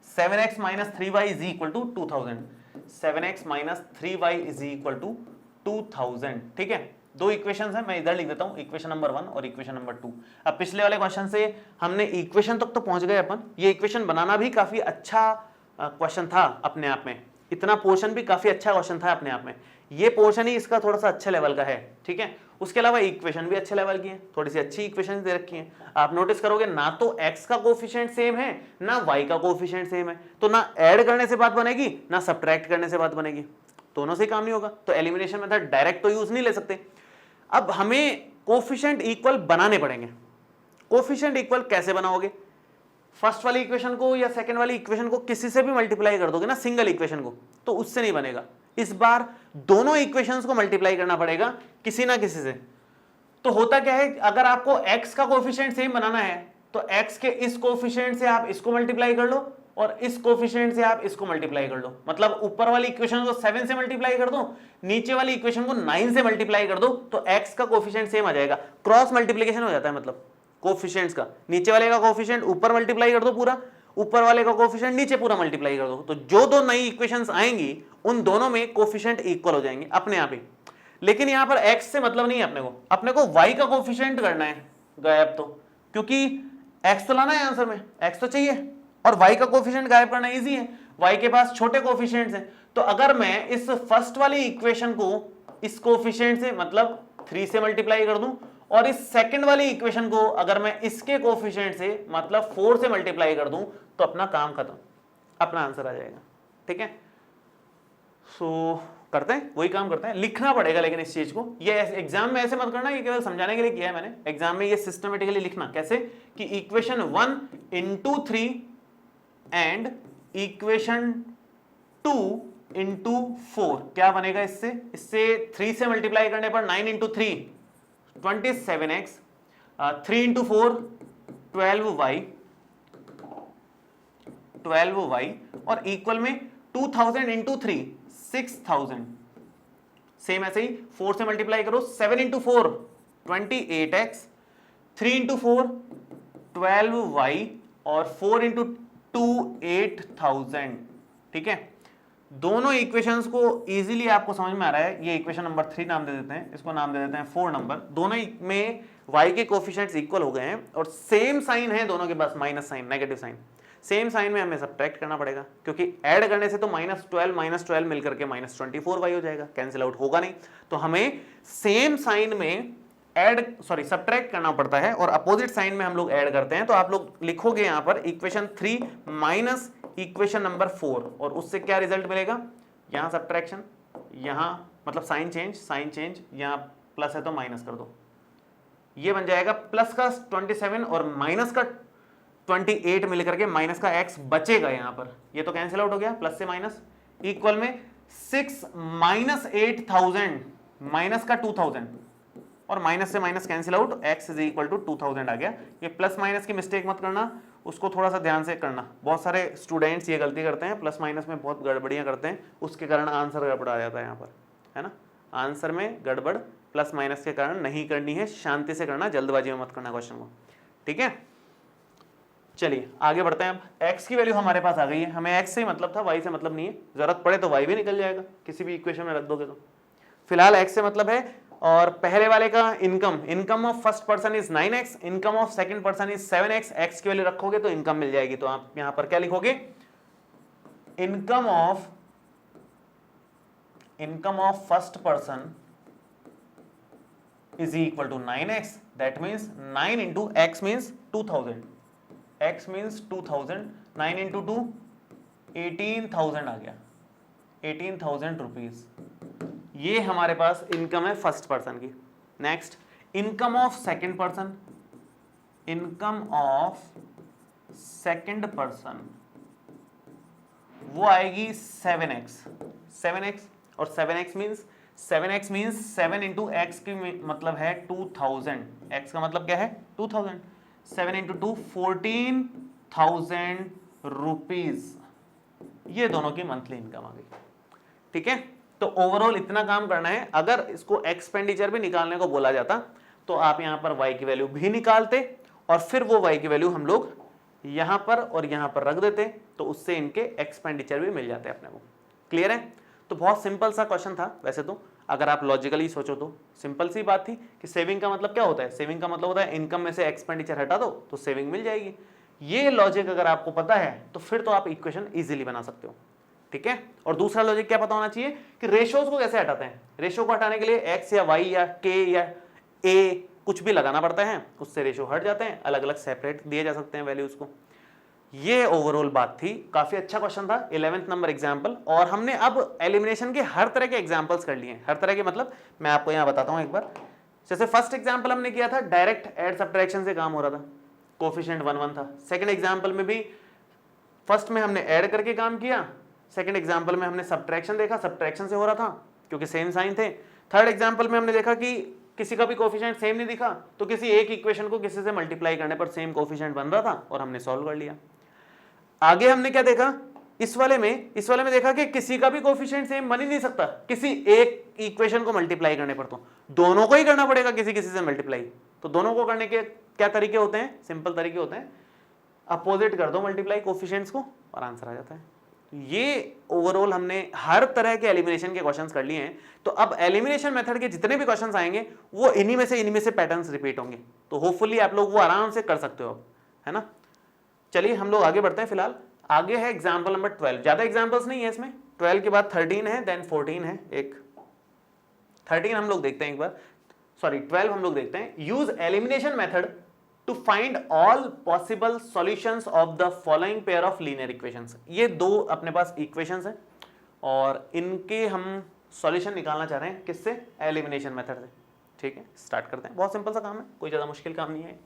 7x minus 3y is equal to 2000। 7x minus 3y is equal to 2000। ठीक है, दो इक्वेशंस हैं, मैं इधर लिख देता हूं, इक्वेशन नंबर 1 और इक्वेशन नंबर 2। अब पिछले वाले क्वेश्चन से हमने इक्वेशन तक तो पहुंच गए अपन। ये इक्वेशन बनाना भी काफी अच्छा क्वेश्चन था अपने आप में, इतना पोर्शन भी काफी अच्छा क्वेश्चन था अपने आप में। ये पोर्शन ही इसका थोड़ा सा अच्छे लेवल का है। ठीक है, उसके अलावा इक्वेशन भी अच्छे लेवल की है, थोड़ी सी अच्छी इक्वेशन दे रखी है। आप नोटिस करोगे ना तो x का कोफिशिएंट सेम है ना y का कोफिशिएंट सेम है, तो ना ऐड करने से बात बनेगी ना सब्ट्रैक्ट करने से बात बनेगी, दोनों से काम नहीं होगा। तो एलिमिनेशन मेथड डायरेक्ट तो यूज नहीं ले सकते। अब हमें कोफिशिएंट इक्वल बनाने पड़ेंगे। कोफिशिएंट इक्वल कैसे बनाओगे? फर्स्ट वाली इक्वेशन को या सेकंड वाली इक्वेशन को किसी से भी मल्टीप्लाई कर दोगे ना, सिंगल इक्वेशन को, तो उससे नहीं बनेगा। इस बार दोनों इक्वेशंस को मल्टीप्लाई करना पड़ेगा किसी ना किसी से। तो होता क्या है, अगर आपको x का कोफिशिएंट सेम बनाना है तो x के इस कोफिशिएंट से आप इसको मल्टीप्लाई कर लो और इस कोफिशिएंट से आप इसको मल्टीप्लाई कर लो। मतलब ऊपर वाली इक्वेशन को 7 से मल्टीप्लाई कर दो, नीचे वाली इक्वेशन को 9 से मल्टीप्लाई कर दो, तो x का कोफिशिएंट सेम आ जाएगा। क्रॉस मल्टीप्लिकेशन हो जाता है, मतलब कोफिशिएंट्स का, नीचे वाले का कोफिशिएंट ऊपर मल्टीप्लाई कर दो पूरा, ऊपर वाले का कोफिशिएंट नीचे पूरा मल्टीप्लाई कर दो, तो जो दो नई इक्वेशंस आएंगी उन दोनों में कोफिशिएंट इक्वल हो जाएंगे अपने आप ही। लेकिन यहां पर x से मतलब नहीं है अपने को y का कोफिशिएंट करना है गायब, तो क्योंकि x तो लाना है आंसर में, x तो चाहिए, और y का कोफिशिएंट गायब करना इजी है, y के पास छोटे कोफिशिएंट्स हैं। तो अगर मैं इस फर्स्ट वाली इक्वेशन को इस कोफिशिएंट से मतलब 3 से मल्टीप्लाई कर दूं और इस सेकंड वाली इक्वेशन को अगर मैं इसके कोफिशिएंट से मतलब 4 से मल्टीप्लाई कर दूं तो अपना काम खत्म, अपना आंसर आ जाएगा। ठीक है, सो करते हैं, वही काम करते हैं, लिखना पड़ेगा लेकिन इस चीज को। ये एग्जाम में ऐसे मत करना, ये केवल समझाने के लिए किया है मैंने। एग्जाम में ये सिस्टमेटिकली लिखना कैसे कि equation 1 into 3 and equation 2 into 4 क्या बनेगा इससे 3 से मल्टीप्लाई करने पर 9 इंटू 3 27x, 3 इंटू 4 12y और इक्वल में 2000 इंटू 3 6000। सेम ऐसे ही 4 से मल्टीप्लाई करो, 7 इंटू 4 28x, 3 इंटू 4 12y और 4 इंटू 2 8000। ठीक है, दोनों इक्वेशंस को इजीली आपको समझ में आ रहा है। ये इक्वेशन नंबर 3 नाम दे देते हैं, इसको नाम दे देते हैं 4 नंबर। दोनों में y के कोफिशिएंट्स इक्वल हो गए हैं और सेम साइन है दोनों के पास, minus sign, negative sign. Same sign में हमें सब्ट्रैक्ट करना पड़ेगा क्योंकि ऐड करने से तो -12 मिलकर के -24y हो जाएगा, कैंसिल आउट होगा नहीं। तो हमें सेम साइन में सब्ट्रैक्ट करना पड़ता है और अपोजिट साइन में हम लोग ऐड करते हैं। तो आप लोग लिखोगे यहां पर इक्वेशन 3 माइनस इक्वेशन नंबर 4 और उससे क्या रिजल्ट मिलेगा, यहां सब्ट्रैक्शन, यहां मतलब साइन चेंज, यहां प्लस है तो माइनस कर दो, ये बन जाएगा प्लस का 27 और माइनस का 28 मिलकर के माइनस का x बचेगा यहां पर, ये तो कैंसिल आउट हो गया, प्लस से माइनस इक्वल में 6 माइनस 8000 माइनस का 2000 और माइनस से minus cancel out, x is equal to 2000 आ गया। ये प्लस माइनस की मिस्टेक मत करना, उसको थोड़ा सा ध्यान से करना। बहुत सारे स्टूडेंट्स ये गलती करते हैं, प्लस माइनस में बहुत गड़बड़ियां करते हैं, उसके कारण आंसर गड़बड़ा जाता है यहाँ पर, है ना। आंसर में गड़बड़ प्लस माइनस के कारण नहीं करनी है, शांति से करना, जल्दबाजी में मत करना क्वेश्चन को। ठीक है, चलिए आगे बढ़ते हैं। अब x की वैल्यू हमारे पास आ गई है, हमें x से ही मतलब था, y से मतलब नहीं है। जरूरत पड़े तो y भी निकल जाएगा, किसी भी इक्वेशन में रख दोगे तो। फिलहाल x से मतलब है, और पहले वाले का income of first person is 9x, income of second person is 7x। x की वैल्यू रखोगे तो इनकम मिल जाएगी, तो आप यहां पर क्या लिखोगे, income of first person is equal to 9x, that means 9 into x means 2000, x means 2000, 9 into 2 18,000 आ गया, 18,000 रुपीज। ये हमारे पास इनकम है फर्स्ट पर्सन की। Next income of second person, income of second person वो आएगी 7x। 7x और 7x means 7x means 7 into x की मतलब है 2000। x का मतलब क्या है 2000। 7 इंटू 2 14,000 रुपीज, ये दोनों की मंथली इनकम आ गई। ठीक है, तो ओवरऑल इतना काम करना है। अगर इसको एक्सपेंडिचर भी निकालने को बोला जाता तो आप यहां पर y की वैल्यू भी निकालते और फिर वो y की वैल्यू हम लोग यहां पर और यहां पर रख देते, तो उससे इनके एक्सपेंडिचर भी मिल जाते अपने को। क्लियर है? तो बहुत सिंपल सा क्वेश्चन था वैसे तो, अगर आप लॉजिकली सोचो तो सिंपल सी बात थी कि सेविंग का मतलब क्या होता है, सेविंग का मतलब होता है इनकम में से एक्सपेंडिचर हटा दो तो सेविंग मिल जाएगी। ये लॉजिक अगर आपको पता है तो फिर तो आप इक्वेशन इजीली बना सकते हो। ठीक है, और दूसरा लॉजिक क्या पता होना चाहिए कि रेशियोज को कैसे हटाते हैं। रेशियो को हटाने के लिए एक्स या वाई या के या ए कुछ भी लगाना पड़ता है, उससे रेशियो हट जाते हैं, अलग अलग सेपरेट दिए जा सकते हैं वैल्यूज को। ये ओवरऑल बात थी, काफी अच्छा क्वेश्चन था, 11th नंबर एग्जाम्पल। और हमने अब एलिमिनेशन के हर तरह के एग्जाम्पल्स कर लिए। हर तरह के मतलब मैं आपको यहां बताता हूं एक बार। जैसे फर्स्ट एग्जाम्पल हमने किया था डायरेक्ट ऐड सब्ट्रैक्शन से काम हो रहा था, कोफिशिएंट 1 1 था। सेकंड एग्जाम्पल में भी फर्स्ट में हमने ऐड करके काम किया, सेकंड एग्जाम्पल में हमने सब्ट्रैक्शन देखा, सब्ट्रैक्शन से हो रहा था क्योंकि सेम साइन थे। थर्ड एग्जाम्पल में हमने देखा कि किसी का भी कोफिशिएंट सेम नहीं दिखा तो किसी एक इक्वेशन को किसी से मल्टीप्लाई करने पर सेम कोफिशिएंट बन रहा था और हमने सॉल्व कर लिया। आगे हमने क्या देखा, इस वाले में देखा कि किसी का भी कोफिशिएंट सेम बन ही नहीं सकता किसी एक इक्वेशन को मल्टीप्लाई करने पर, तो दोनों को ही करना पड़ेगा किसी किसी से मल्टीप्लाई। तो दोनों को करने के क्या तरीके होते हैं, सिंपल तरीके होते हैं, अपोजिट कर दो मल्टीप्लाई कोफिशिएंट्स को और आंसर आ जाता है। ये ओवरऑल हमने हर तरह के एलिमिनेशन के क्वेश्चंस कर लिए हैं। तो अब एलिमिनेशन मेथड के जितने भी क्वेश्चंस आएंगे वो इन्हीं में से पैटर्न्स रिपीट होंगे, तो होपफुली आप लोग वो आराम से कर सकते हो, है ना। चलिए हम लोग आगे बढ़ते हैं। फिलहाल आगे है एग्जाम्पल नंबर 12। ज्यादा एग्जाम्पल्स नहीं है इसमें, 12 के बाद 13 है, देन 14 है एक। 13 हम लोग देखते हैं एक बार, सॉरी 12 हम लोग देखते हैं। Use elimination method to find all possible solutions of the following pair of linear equations. ये दो अपने पास इक्वेशंस हैं और इनके हम सॉल्यूशन निकालना चाह रहे हैं, किससे, एलिमिनेशन मेथड से। ठीक है, स्टार्ट करते हैं। बहुत सिंपल सा काम है, कोई ज्यादा मुश्किल काम नहीं है।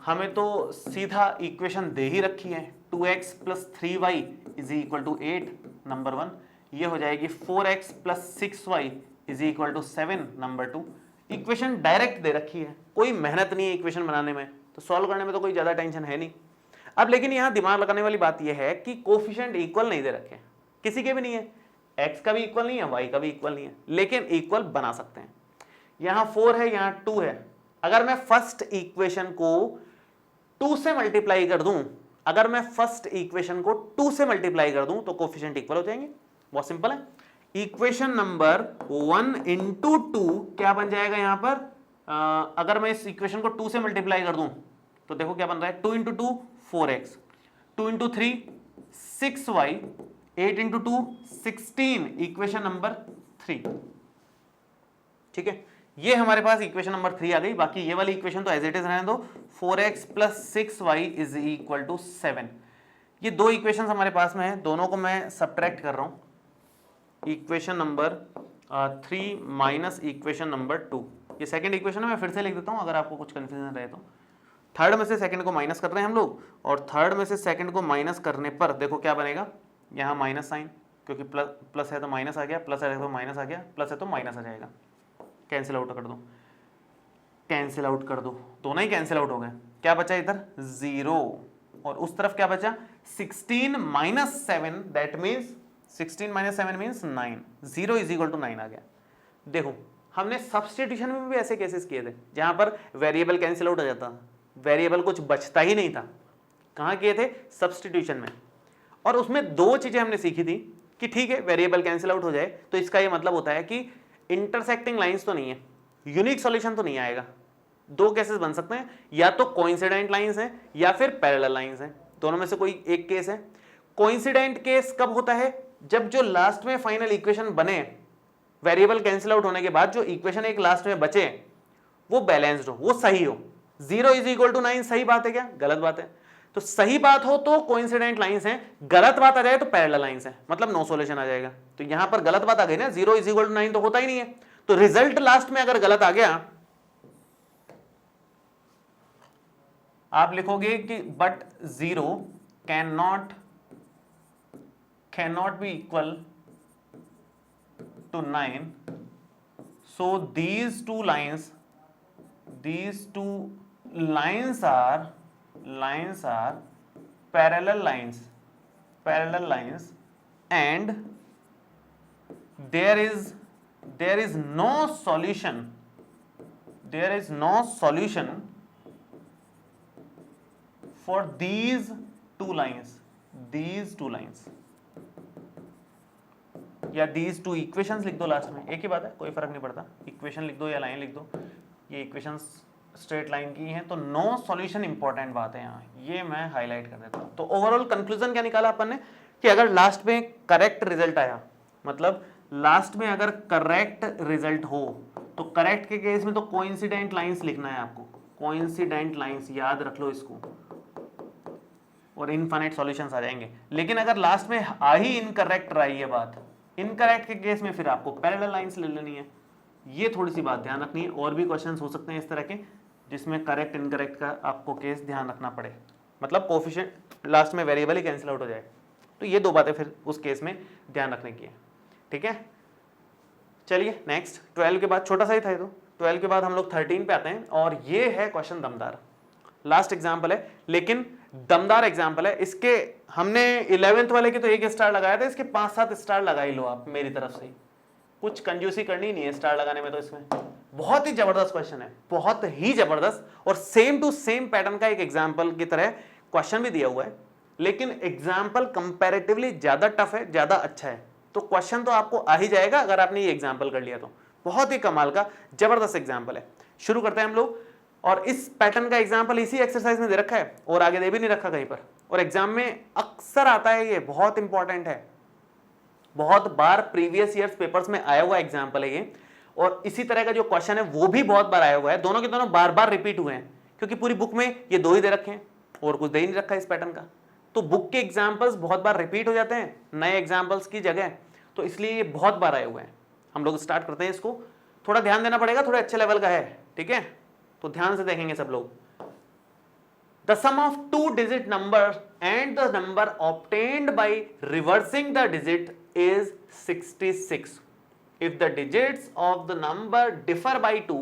हमें तो सीधा इक्वेशन दे ही रखी है, 2x + 3y = 8 नंबर 1। ये हो जाएगी 4x + 6y = 7 number 2। Equation direct दे रखी है, कोई मेहनत नहीं है इक्वेशन बनाने में, तो सॉल्व करने में तो कोई ज्यादा टेंशन है नहीं। अब लेकिन यहां दिमाग लगाने वाली बात यह है कि कोफिशिएंट इक्वल नहीं दे रखे, किसी के भी नहीं है, x का भी इक्वल नहीं है, y का भी इक्वल नहीं है, लेकिन इक्वल बना सकते हैं। यहां 4 है, यहां 2 है। अगर मैं फर्स्ट इक्वेशन को 2 से मल्टीप्लाई कर दूं, अगर मैं फर्स्ट इक्वेशन को 2 से मल्टीप्लाई कर दूं तो कोफिशिएंट इक्वल हो जाएंगे। बहुत सिंपल है। इक्वेशन नंबर 1 × 2 क्या बन जाएगा यहां पर, अगर मैं इस इक्वेशन को 2 से मल्टीप्लाई कर दूं तो देखो क्या बन रहा है, 2 × 2 4x, 2 × 3 6y, 8 × 2 16, इक्वेशन नंबर 3। ठीक है, ये हमारे पास इक्वेशन नंबर 3 आ गई। बाकी ये वाली इक्वेशन तो एज इट इज रहने दो, 4x + 6y = 7। ये दो इक्वेशंस हमारे पास में है, दोनों को मैं सब्ट्रैक्ट कर रहा हूं। Equation number 3 minus equation number 2, ये सेकंड इक्वेशन है, मैं फिर से लिख देता हूं अगर आपको कुछ कंफ्यूजन रहे तो। थर्ड में से सेकंड को माइनस कर रहे हैं हम लोग, और थर्ड में से सेकंड को माइनस करने पर देखो क्या बनेगा, यहाँ माइनस साइन, क्योंकि प्लस है तो माइनस आ गया, प्लस है तो माइनस आ गया, प्लस है तो माइनस आ जाएगा। कैंसिल आउट कर दो, कैंसिल आउट कर दो, दोनों ही कैंसिल आउट हो गए। क्या बचा इधर 0, और उस तरफ क्या बचा 16 - 7, दैट मीन्स 16 - 7 मीन्स 9, 0 = 9 आ गया। देखो हमने सब्स्टिट्यूशन में भी ऐसे केसेस किए थे जहां पर वेरिएबल कैंसिल आउट हो जाता था, वेरिएबल कुछ बचता ही नहीं था। कहां किए थे, सब्स्टिट्यूशन में। और उसमें दो चीजें हमने सीखी थी कि ठीक है वेरिएबल कैंसिल आउट हो जाए तो इसका ये मतलब होता है कि इंटरसेक्टिंग लाइंस तो नहीं है, यूनिक सॉल्यूशन तो नहीं आएगा। दो केसेस बन सकते हैं, या तो कोइंसिडेंट लाइंस हैं या फिर पैरेलल लाइंस हैं, दोनों में से कोई एक केस है। कोइंसिडेंट केस कब होता है, जब जो लास्ट में फाइनल इक्वेशन बने, वेरिएबल कैंसिल आउट होने के बाद जो इक्वेशन एक लास्ट में बचे वो बैलेंस्ड हो, वो सही हो। 0 = 9 सही बात है क्या, गलत बात है। तो सही बात हो तो कोइंसिडेंट लाइंस हैं, गलत बात आ जाए तो पैरेलल लाइंस हैं, मतलब नो सॉल्यूशन आ जाएगा। तो यहां पर गलत बात आ गई ना, 0 = 9 तो होता ही नहीं है, तो रिजल्ट लास्ट में अगर गलत आ गया आप लिखोगे कि but 0 can not be equal to 9, so these two lines are parallel lines, and there is no solution for these two lines या these two equations लिख दो लास्ट में, एक ही बात है, कोई फर्क नहीं पड़ता, इक्वेशन लिख दो या लाइन लिख दो, ये इक्वेशंस स्ट्रेट लाइन की हैं, तो नो सॉल्यूशन इंपॉर्टेंट बात है यहाँ, ये मैं हाईलाइट कर देता हूँ। तो ओवरऑल कंक्लूजन क्या निकाला अपन ने कि अगर लास्ट में करेक्ट रिजल्ट आया, मतलब लास्ट में अगर करेक्ट रिजल्ट हो, तो करेक्ट के केस में तो कोइंसिडेंट लाइंस लिखना है आपको, कोइंसिडेंट लाइंस याद रख लो इसको, और इनफाइनाइट सॉल्यूशंस आ जाएंगे। लेकिन अगर लास्ट में आ ही इनकरेक्ट रही है बात, इनकरेक्ट के केस में फिर आपको पैरेलल लाइंस ले लेनी है। ये थोड़ी सी बात ध्यान रखनी है। और भी क्वेश्चंस हो सकते हैं इस तरह के जिसमें करेक्ट इनकरेक्ट का आपको केस ध्यान रखना पड़े, मतलब कोफिशिएंट लास्ट में वेरिएबल ही कैंसिल आउट हो जाए। तो ये दो बातें फिर उस केस में ध्यान रखने की है, ठीक है। चलिए नेक्स्ट 12 के बाद, छोटा सा ही था ये तो, 12 के बाद हम लोग 13 पे आते हैं, और ये है क्वेश्चन दमदार, लास्ट एग्जाम्पल है लेकिन दमदार एग्जाम्पल है। इसके हमने 11th वाले के तो 1 स्टार लगाया था, इसके 5-7 स्टार लगा ही लो आप मेरी तरफ से, कुछ कंजूसी करनी नहीं है स्टार लगाने में। तो इसमें बहुत ही जबरदस्त क्वेश्चन है, बहुत ही जबरदस्त, और सेम टू सेम पैटर्न का एक एग्जाम्पल की तरह क्वेश्चन भी दिया हुआ है, लेकिन एग्जाम्पल कंपैरेटिवली ज्यादा टफ है, ज्यादा अच्छा है। तो क्वेश्चन तो आपको आ ही जाएगा अगर आपने ये एग्जाम्पल कर लिया तो। बहुत ही कमाल का जबरदस्त एग्जाम्पल है। शुरू करते हैं हम लोग, और इस पैटर्न का एग्जाम्पल इसी एक्सरसाइज में दे रखा है और आगे दे भी नहीं रखा कहीं पर, और एग्जाम में अक्सर आता है, ये बहुत इंपॉर्टेंट है, बहुत बार प्रीवियस ईयर्स पेपर्स में आया हुआ एग्जाम्पल है ये, और इसी तरह का जो क्वेश्चन है वो भी बहुत बार आया हुआ है, दोनों के दोनों बार बार रिपीट हुए हैं, क्योंकि पूरी बुक में ये 2 ही दे रखे हैं और कुछ दे ही नहीं रखा इस पैटर्न का। तो बुक के एग्जाम्पल्स बहुत बार रिपीट हो जाते हैं नए एग्जाम्पल्स की जगह, तो इसलिए ये बहुत बार आए हुए हैं। हम लोग स्टार्ट करते हैं इसको, थोड़ा ध्यान देना पड़ेगा, थोड़े अच्छे लेवल का है, ठीक है, तो ध्यान से देखेंगे सब लोग। The sum of 2-digit numbers and the number obtained by reversing the digit is 66. If the digits of the number differ by 2,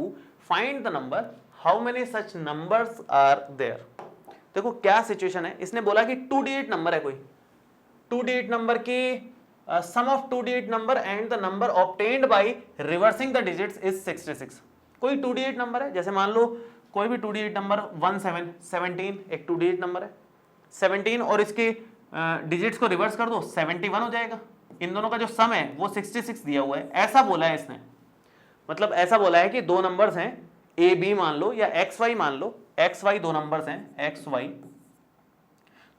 find the number. How many such numbers are there? देखो क्या situation है, इसने बोला कि 2-digit number है कोई, 2-digit number की sum of 2-digit number and the number obtained by reversing the digits is 66. कोई 2-digit नंबर है, जैसे मान लो कोई भी 2-digit नंबर 17 एक 2-digit नंबर है 17, और इसके डिजिट्स को रिवर्स कर दो 71 हो जाएगा। इन दोनों का जो सम है वो 66 दिया हुआ है, ऐसा बोला है इसने। मतलब ऐसा बोला है कि दो नंबर्स हैं ए बी मान लो या एक्स वाई मान लो, एक्स वाई दो नंबर्स हैं एक्स वाई,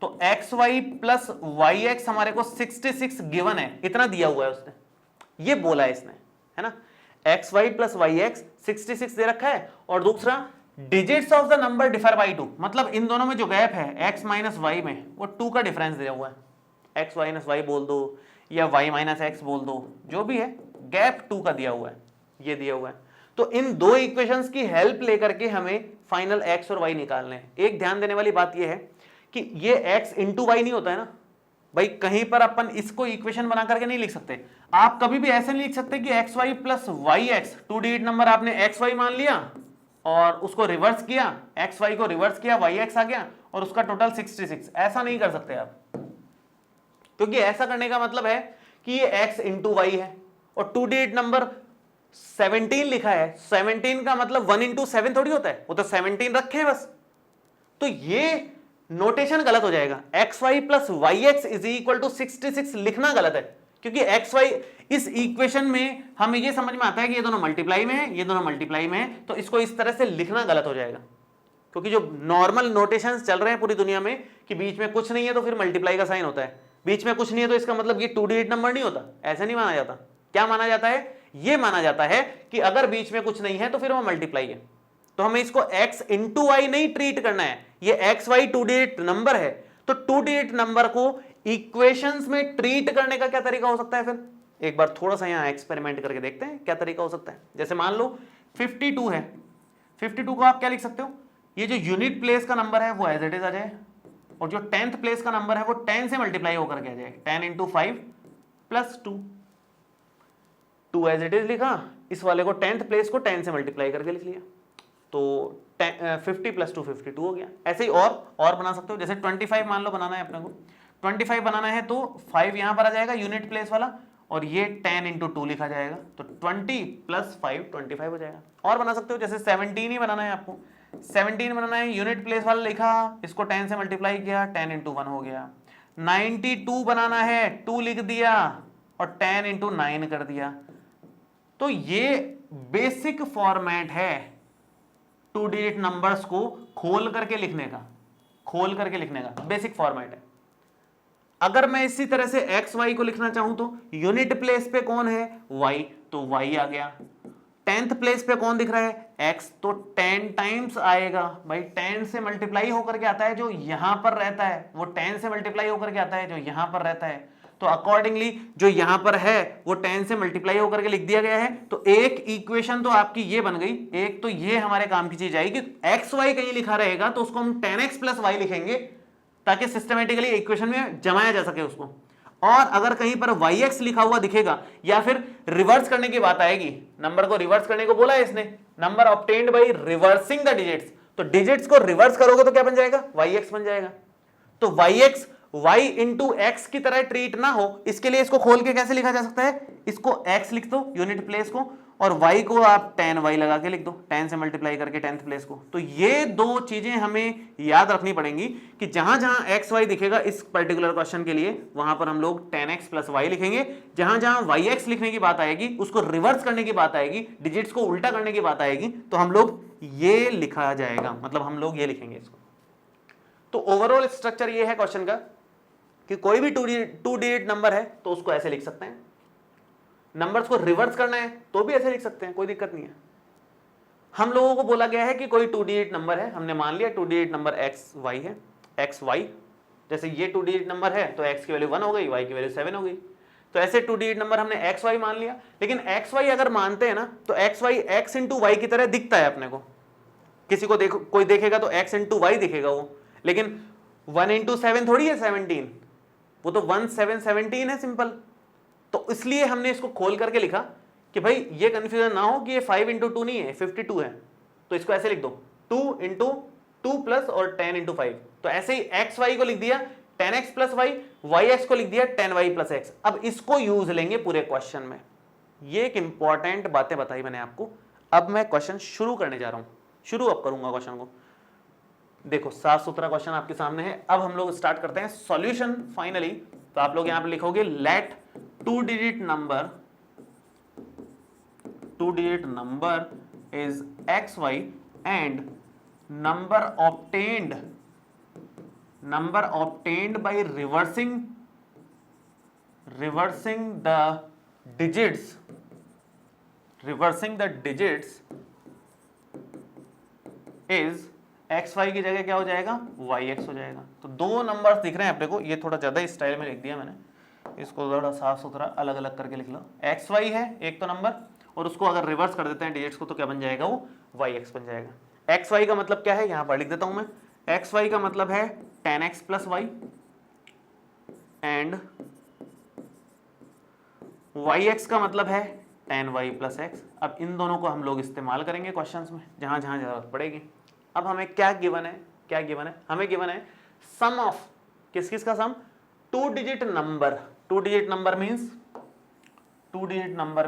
तो x y plus y x हमारे को 66 गिवन है, इतना दिया हुआ है उसने, ये बोला है इसने, है ना। X y plus y x 66 दे रखा है, और दूसरा digits of the number differ by 2, मतलब इन दोनों में जो गैप है x माइनस वाई में वो 2 का डिफरेंस दिया हुआ है, x माइनस वाई बोल दो या y माइनस एक्स बोल दो, जो भी है गैप 2 का दिया हुआ है, ये दिया हुआ है। तो इन दो इक्वेशंस की हेल्प लेकर के हमें फाइनल x और y निकालने हैं। एक ध्यान देने वाली बात ये है कि ये x इंटू वाई नहीं होता है ना भाई, कहीं पर अपन इसको इक्वेशन बना करके नहीं लिख सकते। आप कभी भी ऐसे नहीं लिख सकते कि x y plus y x, 2-digit number आपने एक्स वाई मान लिया और उसको रिवर्स किया, एक्स वाई को रिवर्स किया, वाई एक्स आ गया और उसका टोटल 66, ऐसा नहीं कर सकते आप, क्योंकि ऐसा करने का मतलब है कि ये x इंटू वाई है, और 2-digit नंबर 17 लिखा है, 17 का मतलब 1 इंटू 7 थोड़ी होता है, वो तो 17 रखे हैं बस, तो ये नोटेशन गलत हो जाएगा। X y plus y x is equal to 66 लिखना गलत है, क्योंकि एक्स वाई इस इक्वेशन में हमें ये समझ में आता है कि ये दोनों मल्टीप्लाई में है, ये दोनों मल्टीप्लाई में है, तो इसको इस तरह से लिखना गलत हो जाएगा, क्योंकि जो नॉर्मल नोटेशंस चल रहे हैं पूरी दुनिया में कि बीच में कुछ नहीं है तो फिर मल्टीप्लाई का साइन होता है, बीच में कुछ नहीं है तो इसका मतलब ये 2-digit नंबर नहीं होता, ऐसा नहीं माना जाता। क्या माना जाता है? ये माना जाता है कि अगर बीच में कुछ नहीं है तो फिर वो मल्टीप्लाई है। तो हमें इसको x इंटू वाई नहीं ट्रीट करना है, ये एक्स वाई 2-digit नंबर है, तो 2-digit नंबर को इक्वेशंस में ट्रीट करने का क्या तरीका हो सकता है? फिर एक बार थोड़ा सा यहां एक्सपेरिमेंट करके देखते हैं क्या तरीका हो सकता है। जैसे मान लो 52 है, 52 को आप क्या लिख सकते हो? ये जो यूनिट प्लेस का नंबर है वो एज इट इज आ जाए, और जो 10th प्लेस का नंबर है वो 10 से मल्टीप्लाई होकर के आ जाए, 10 into 5 plus 2, 2 as it is लिखा, इस वाले को 10th प्लेस को 10 से मल्टीप्लाई करके लिख लिया, तो 50 प्लस 2 52 हो गया। ऐसे ही और बना सकते हो, जैसे 25 मान लो बनाना है अपने को, 25 बनाना है तो 5 यहां पर आ जाएगा यूनिट प्लेस वाला, और ये 10 इंटू 2 लिखा जाएगा, तो 20 प्लस 5 25 हो जाएगा। और बना सकते हो, जैसे 17 ही बनाना है आपको, 17 बनाना है, यूनिट प्लेस वाला लिखा, इसको 10 से मल्टीप्लाई किया, 10 इंटू 1 हो गया। 92 बनाना है, 2 लिख दिया और 10 इंटू 9 कर दिया। तो ये बेसिक फॉर्मेट है 2 डिजिट नंबर्स को खोल करके लिखने का बेसिक फॉर्मेट है। अगर मैं इसी तरह से एक्स वाई को लिखना चाहूं तो यूनिट प्लेस पे कौन है, y, तो y आ गया। 10th प्लेस पे कौन दिख रहा है, x, तो 10 टाइम्स आएगा भाई, 10 से मल्टीप्लाई होकर के आता है जो यहां पर रहता है, वो 10 से मल्टीप्लाई होकर के आता है जो यहां पर रहता है, तो अकॉर्डिंगली जो यहां पर है वो 10 से मल्टीप्लाई होकर के लिख दिया गया है। तो एक इक्वेशन तो आपकी ये बन गई, एक तो ये हमारे काम की चीज आएगी, एक्स वाई कहीं लिखा रहेगा तो उसको हम 10x प्लस वाई लिखेंगे ताकि सिस्टमेटिकली इक्वेशन में जमाया जा सके उसको। और अगर कहीं पर yx लिखा हुआ दिखेगा या फिर रिवर्स करने की बात आएगी, नंबर को रिवर्स करने को बोला है इसने, number obtained by reversing the digits, तो डिजिट्स को रिवर्स करोगे तो क्या बन जाएगा, yx बन जाएगा। तो yx y इंटू एक्स की तरह ट्रीट ना हो, इसके लिए इसको खोल के कैसे लिखा जा सकता है, इसको x लिख दो यूनिट प्लेस को, और y को आप 10y लगा के लिख दो, 10 से मल्टीप्लाई करके 10th प्लेस को। तो ये दो चीजें हमें याद रखनी पड़ेंगी कि जहां जहां एक्स वाई दिखेगा इस पर्टिकुलर क्वेश्चन के लिए, वहां पर हम लोग 10x प्लस वाई लिखेंगे। जहां जहां yx लिखने की बात आएगी, उसको रिवर्स करने की बात आएगी, डिजिट्स को उल्टा करने की बात आएगी, तो हम लोग ये लिखा जाएगा, मतलब हम लोग ये लिखेंगे इसको। तो ओवरऑल स्ट्रक्चर ये है क्वेश्चन का कि कोई भी 2 डिजिट नंबर है तो उसको ऐसे लिख सकते हैं, नंबर्स को रिवर्स करना है तो भी ऐसे लिख सकते हैं, कोई दिक्कत नहीं है। हम लोगों को बोला गया है कि कोई 2 डिजिट नंबर है, हमने मान लिया 2 डिजिट नंबर एक्स वाई है, एक्स वाई, जैसे ये 2 डिजिट नंबर है तो एक्स की वैल्यू 1 हो गई, वाई की वैल्यू 7 हो गई, तो ऐसे 2 डिजिट नंबर हमने एक्स वाई मान लिया। लेकिन एक्स वाई अगर मानते हैं ना तो x y x into y की तरह दिखता है अपने को, किसी को देखो, कोई देखेगा तो एक्स इंटू वाई दिखेगा वो, लेकिन 1 इंटू 7 थोड़ी है 17, वो तो 1 7 17 है सिंपल। तो इसलिए हमने इसको खोल करके लिखा कि भाई ये कंफ्यूजन ना हो कि ये 5 इंटू 2 नहीं है, 52 है, तो इसको ऐसे लिख दो 2 इंटू 2 प्लस और 10 इंटू 5। तो ऐसे ही एक्स वाई को लिख दिया 10x plus Y, Y x को लिख दिया 10y प्लस एक्स। अब इसको यूज लेंगे पूरे क्वेश्चन में। ये एक इंपॉर्टेंट बातें बताई मैंने आपको। अब मैं क्वेश्चन शुरू करने जा रहा हूं, शुरू अब करूंगा क्वेश्चन को। देखो साफ सुथरा क्वेश्चन आपके सामने है। अब हम लोग स्टार्ट करते हैं सॉल्यूशन फाइनली। तो आप लोग यहां पे लिखोगे let 2 digit number is x y and number obtained by reversing the digits is x y की जगह क्या हो जाएगा, वाई एक्स हो जाएगा। तो दो नंबर्स दिख रहे हैं अपने को, ये थोड़ा ज्यादा स्टाइल में लिख दिया मैंने, इसको थोड़ा साफ सुथरा अलग अलग करके लिख लो। एक्स वाई है एक तो नंबर, और उसको अगर रिवर्स कर देते हैं डिजिट्स को तो क्या बन जाएगा, वो वाई एक्स बन जाएगा। एक्स वाई का मतलब क्या है, यहां पर लिख देता हूं मैं। एक्स वाई का मतलब है 10x plus y and y x का मतलब है 10y प्लस एक्स। अब इन दोनों को हम लोग इस्तेमाल करेंगे क्वेश्चंस में जहां जहां जरूरत पड़ेगी। अब हमें क्या गिवन है, हमें गिवन है सम ऑफ किस किस का sum, 2 digit number. 2 digit number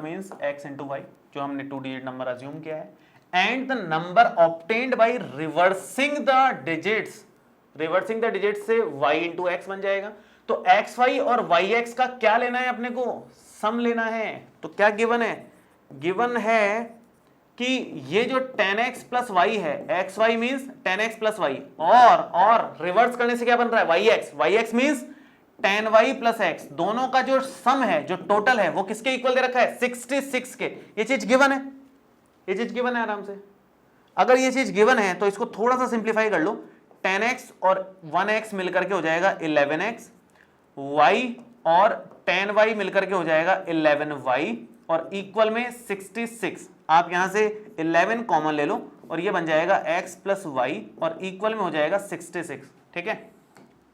means x into y, जो हमने 2 डिजिट नंबर अज्यूम किया है, and the number obtained by reversing the digits से y इंटू एक्स बन जाएगा। तो एक्स वाई और वाई एक्स का क्या लेना है अपने को, सम लेना है। तो क्या गिवन है, गिवन है कि ये जो 10x प्लस वाई है, x y means 10x plus y, और रिवर्स करने से क्या बन रहा है, y x means 10y plus x. दोनों का जो सम है, जो टोटल है, वो किसके इक्वल दे रखा है, 66 के। ये चीज गिवन है, आराम से। अगर ये चीज गिवन है तो इसको थोड़ा सा सिंप्लीफाई कर लो, 10x और 1x मिलकर के हो जाएगा 11x, y और 10y मिलकर के हो जाएगा 11y, और इक्वल में 66। आप यहां से 11 कॉमन ले लो और ये बन जाएगा x प्लस वाई और इक्वल में हो जाएगा 66, ठीक है।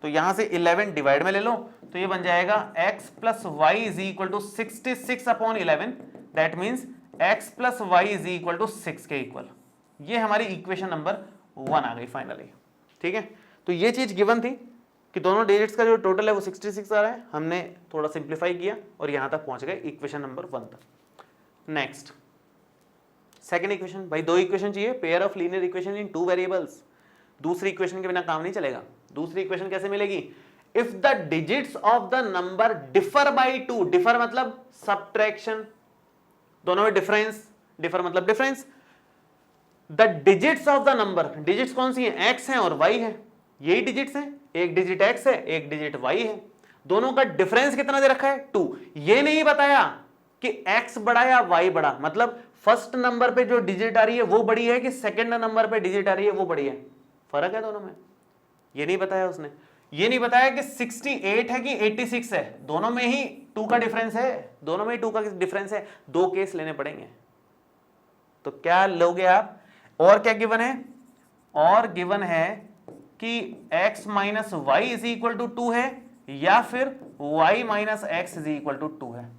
तो यहां से 11 डिवाइड में ले लो तो ये बन जाएगा x plus y is equal to 66 upon 11, that means x plus y is equal to 6 के इक्वल। ये हमारी इक्वेशन नंबर 1 आ गई फाइनली, ठीक है। तो ये चीज गिवन थी कि दोनों डिजिट्स का जो टोटल है वो 66 आ रहा है, हमने थोड़ा सिंप्लीफाई किया और यहां तक पहुंच गए इक्वेशन नंबर 1 तक। नेक्स्ट सेकंड इक्वेशन, भाई दो इक्वेशन चाहिए, pair of linear equation in two variables. दूसरी इक्वेशन के बिना काम नहीं चलेगा। दूसरी इक्वेशन कैसे मिलेगी? If the digits of the number differ by 2, differ मतलब सब्ट्रैक्शन, दोनों में डिफरेंस, डिफर मतलब difference. The digits of the number, digits कौन सी है? x है और y है, यही डिजिट्स हैं, एक डिजिट x है एक डिजिट y है, दोनों का डिफरेंस कितना दे रखा है? 2। ये नहीं बताया कि x बड़ा या y बड़ा, मतलब फर्स्ट नंबर पे जो डिजिट आ रही है वो बड़ी है कि सेकंड नंबर पे डिजिट आ रही है वो बड़ी है, फर्क है दोनों में, ये नहीं बताया उसने। ये नहीं बताया कि 68 है कि 86 है, दोनों में ही 2 का डिफरेंस है, दोनों में ही 2 का डिफरेंस है, 2 केस लेने पड़ेंगे। तो क्या लोगे आप? और क्या गिवन है? और गिवन है कि x minus y is equal to 2 है या फिर y minus x is equal to 2 है,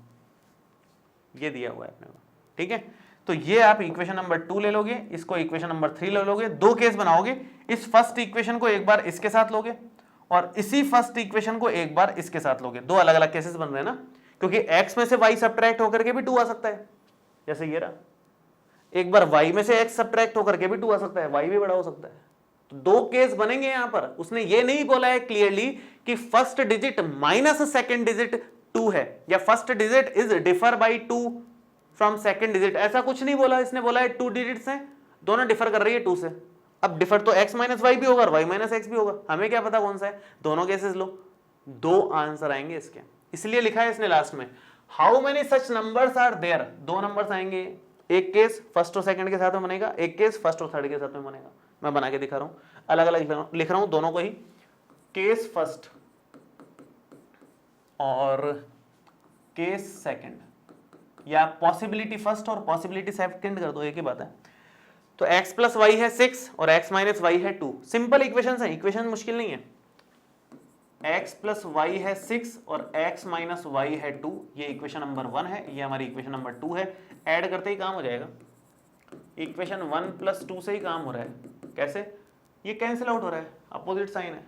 ये दिया हुआ है अपने को, ठीक है। तो ये आप इक्वेशन नंबर 2 ले लोगे, इसको इक्वेशन नंबर 3 ले लोगे, दो केस बनाओगे। इस फर्स्ट इक्वेशन को एक बार इसके साथ लोगे और इसी फर्स्ट इक्वेशन को एक बार इसके साथ लोगे, दो अलग अलग केसेस बन रहे हैं ना, क्योंकि x में से y सब्ट्रैक्ट होकर के भी 2 आ सकता है, जैसे ये रहा। एक बार y में से x सब्ट्रैक्ट होकर के भी 2 आ सकता है, y भी बड़ा हो सकता है। तो दो केस बनेंगे यहां पर। उसने ये नहीं बोला है क्लियरली कि first digit minus second digit 2 है या first digit is differ by 2 from second digit, ऐसा कुछ नहीं बोला। इसने बोला है 2 डिजिट्स हैं, दोनों डिफर कर रही है 2 से। अब डिफर तो x माइनस वाई भी होगा और y माइनस एक्स भी होगा, हमें क्या पता कौन सा है। दोनों केसेस लो, 2 आंसर आएंगे इसके, इसलिए लिखा है इसने लास्ट में how many such numbers are there. 2 numbers आएंगे, एक केस फर्स्ट और सेकंड के साथ में बनेगा, एक केस फर्स्ट और थर्ड के साथ में बनेगा। मैं बना के दिखा रहा हूं, अलग अलग लिख रहा हूं दोनों को ही, केस फर्स्ट और केस सेकंड, या पॉसिबिलिटी फर्स्ट और पॉसिबिलिटी सेकंड कर दो, एक ही बात है। तो x प्लस वाई है 6 और x माइनस वाई है 2, सिंपल इक्वेशन है, इक्वेशन मुश्किल नहीं है। x प्लस वाई है 6 और x माइनस वाई है 2, ये इक्वेशन नंबर 1 है, ये हमारी इक्वेशन नंबर 2 है। ऐड करते ही काम हो जाएगा, इक्वेशन 1 प्लस 2 से ही काम हो रहा है। कैसे? ये कैंसिल आउट हो रहा है, अपोजिट साइन है।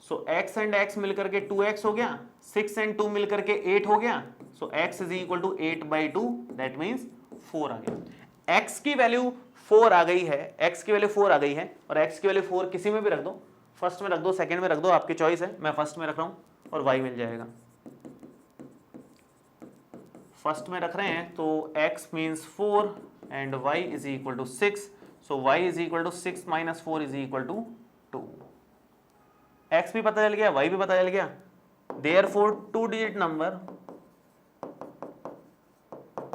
सो x एंड x मिलकर के 2x हो गया, 6 एंड 2 मिलकर के 8 हो गया। So x is equal to 8/2, that means 4 आ गया। x की वैल्यू 4 आ गई है, x की वैल्यू 4 आ गई है, और x की वैल्यू 4 किसी में भी रख दो, फर्स्ट में रख दो सेकंड में रख दो, आपकी चॉइस है। मैं फर्स्ट में रख रहा हूं और y मिल जाएगा। फर्स्ट में रख रहे हैं तो x means 4 and y is equal to 6, so y is equal to 6 minus 4 is equal to 2। x भी पता चल गया, y भी पता चल गया, therefore 2 digit number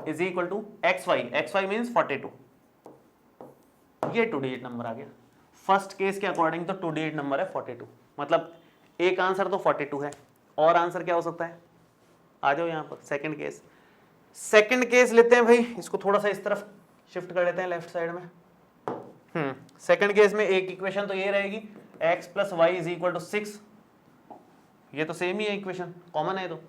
is equal to xy means 42। ये 2 डिजिट नंबर आ गया। फर्स्ट केस के अकॉर्डिंग तो 2 डिजिट नंबर है 42, मतलब एक आंसर तो 42 है, और आंसर क्या हो सकता है? आ जाओ यहां पर सेकंड केस। सेकंड केस लेते हैं भाई, इसको थोड़ा सा इस तरफ शिफ्ट कर लेते हैं लेफ्ट साइड में। सेकंड केस में एक इक्वेशन तो ये रहेगी, x plus y is equal to 6, ये तो सेम ही है इक्वेशन, कॉमन है। तो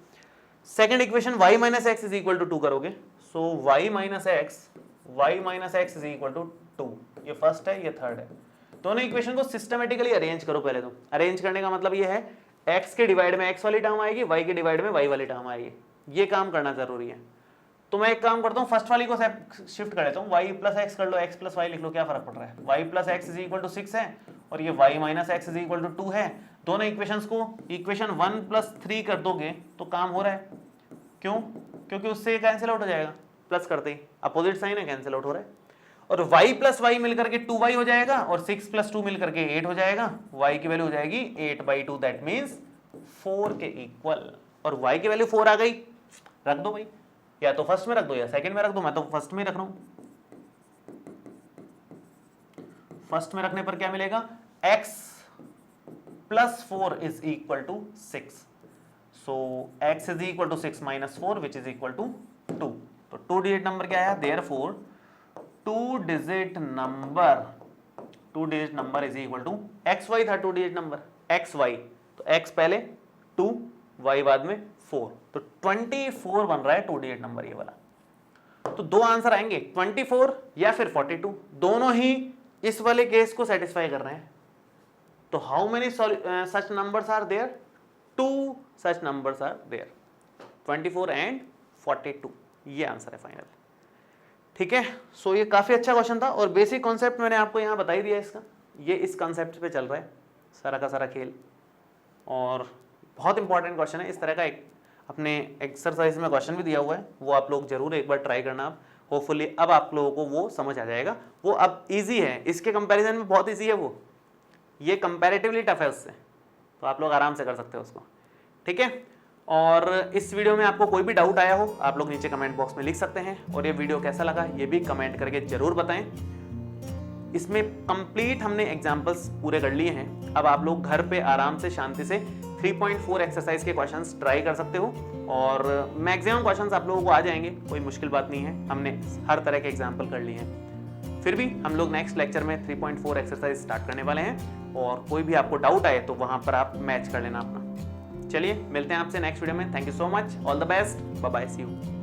second equation y minus x is equal to 2 करोगे, so y minus x is equal to 2, ये फर्स्ट है ये थर्ड है। दोनों इक्वेशन को सिस्टमेटिकली अरेंज करो पहले। तो अरेंज करने का मतलब ये है x के डिवाइड में x वाली टर्म आएगी, y के डिवाइड में y वाली टर्म आएगी, ये काम करना जरूरी है। तो मैं एक काम करता हूँ, फर्स्ट वाली को शिफ्ट कर लेता हूँ, y प्लस एक्स कर लो, x प्लस वाई लिख लो, क्या फर्क पड़ रहा है। y plus x is equal to 6 है और ये y minus x is equal to 2 है। दोनों इक्वेशंस को इक्वेशन 1 प्लस 3 कर दोगे तो काम हो रहा है। क्यों? क्योंकि उससे कैंसिल आउट हो जाएगा, प्लस करते ही अपोजिट साइन है, कैंसिल आउट हो रहा है। और y प्लस वाई मिलकर के 2y हो जाएगा और 6 प्लस 2 मिलकर के 8 हो जाएगा। y की वैल्यू हो जाएगी 8/2, दैट मीन्स 4 के इक्वल। और y की वैल्यू 4 आ गई, रख दो भाई, या तो फर्स्ट में रख दो या सेकंड में रख दो, मैं तो फर्स्ट में रख रहा हूं। फर्स्ट में रखने पर क्या मिलेगा? x plus 4 is equal to 6, so x is equal to 6 minus 4 which is equal to 2। तो 2 डिजिट नंबर क्या आया? Therefore two digit number is equal to x y था, two digit number x y, तो x पहले 2 Y बाद में 4, तो 24 बन रहा है टू डिजिट नंबर ये वाला। तो दो आंसर आएंगे 24 या फिर 42, दोनों ही इस वाले केस को सेटिस्फाई कर रहे हैं। तो how many such numbers are there, 2 such numbers are there, 24 and 42, ये आंसर है फाइनल। ठीक है, सो ये काफी अच्छा क्वेश्चन था और बेसिक कॉन्सेप्ट मैंने आपको यहाँ बता ही दिया इसका। ये इस कॉन्सेप्ट पे चल रहा है सारा का सारा खेल, और बहुत इंपॉर्टेंट क्वेश्चन है। इस तरह का एक अपने एक्सरसाइज में क्वेश्चन भी दिया हुआ है, वो आप लोग जरूर एक बार ट्राई करना। आप होपफुली अब आप लोगों को वो समझ आ जाएगा। वो अब इजी है, इसके कंपैरिजन में बहुत इजी है वो, ये कंपैरेटिवली टफ है उससे, तो आप लोग आराम से कर सकते हो उसको। ठीक है, और इस वीडियो में आपको कोई भी डाउट आया हो आप लोग नीचे कमेंट बॉक्स में लिख सकते हैं, और ये वीडियो कैसा लगा ये भी कमेंट करके जरूर बताएं। इसमें कंप्लीट हमने एग्जांपल्स पूरे कर लिए हैं। अब आप लोग घर पे आराम से शांति से 3.4 एक्सरसाइज के क्वेश्चंस ट्राई कर सकते हो, और मैक्सिमम क्वेश्चंस आप लोगों को आ जाएंगे, कोई मुश्किल बात नहीं है, हमने हर तरह के एग्जाम्पल कर लिए हैं। फिर भी हम लोग नेक्स्ट लेक्चर में 3.4 एक्सरसाइज स्टार्ट करने वाले हैं, और कोई भी आपको डाउट आए तो वहां पर आप मैच कर लेना अपना। चलिए मिलते हैं आपसे नेक्स्ट वीडियो में। Thank you so much, all the best, bye bye, see you.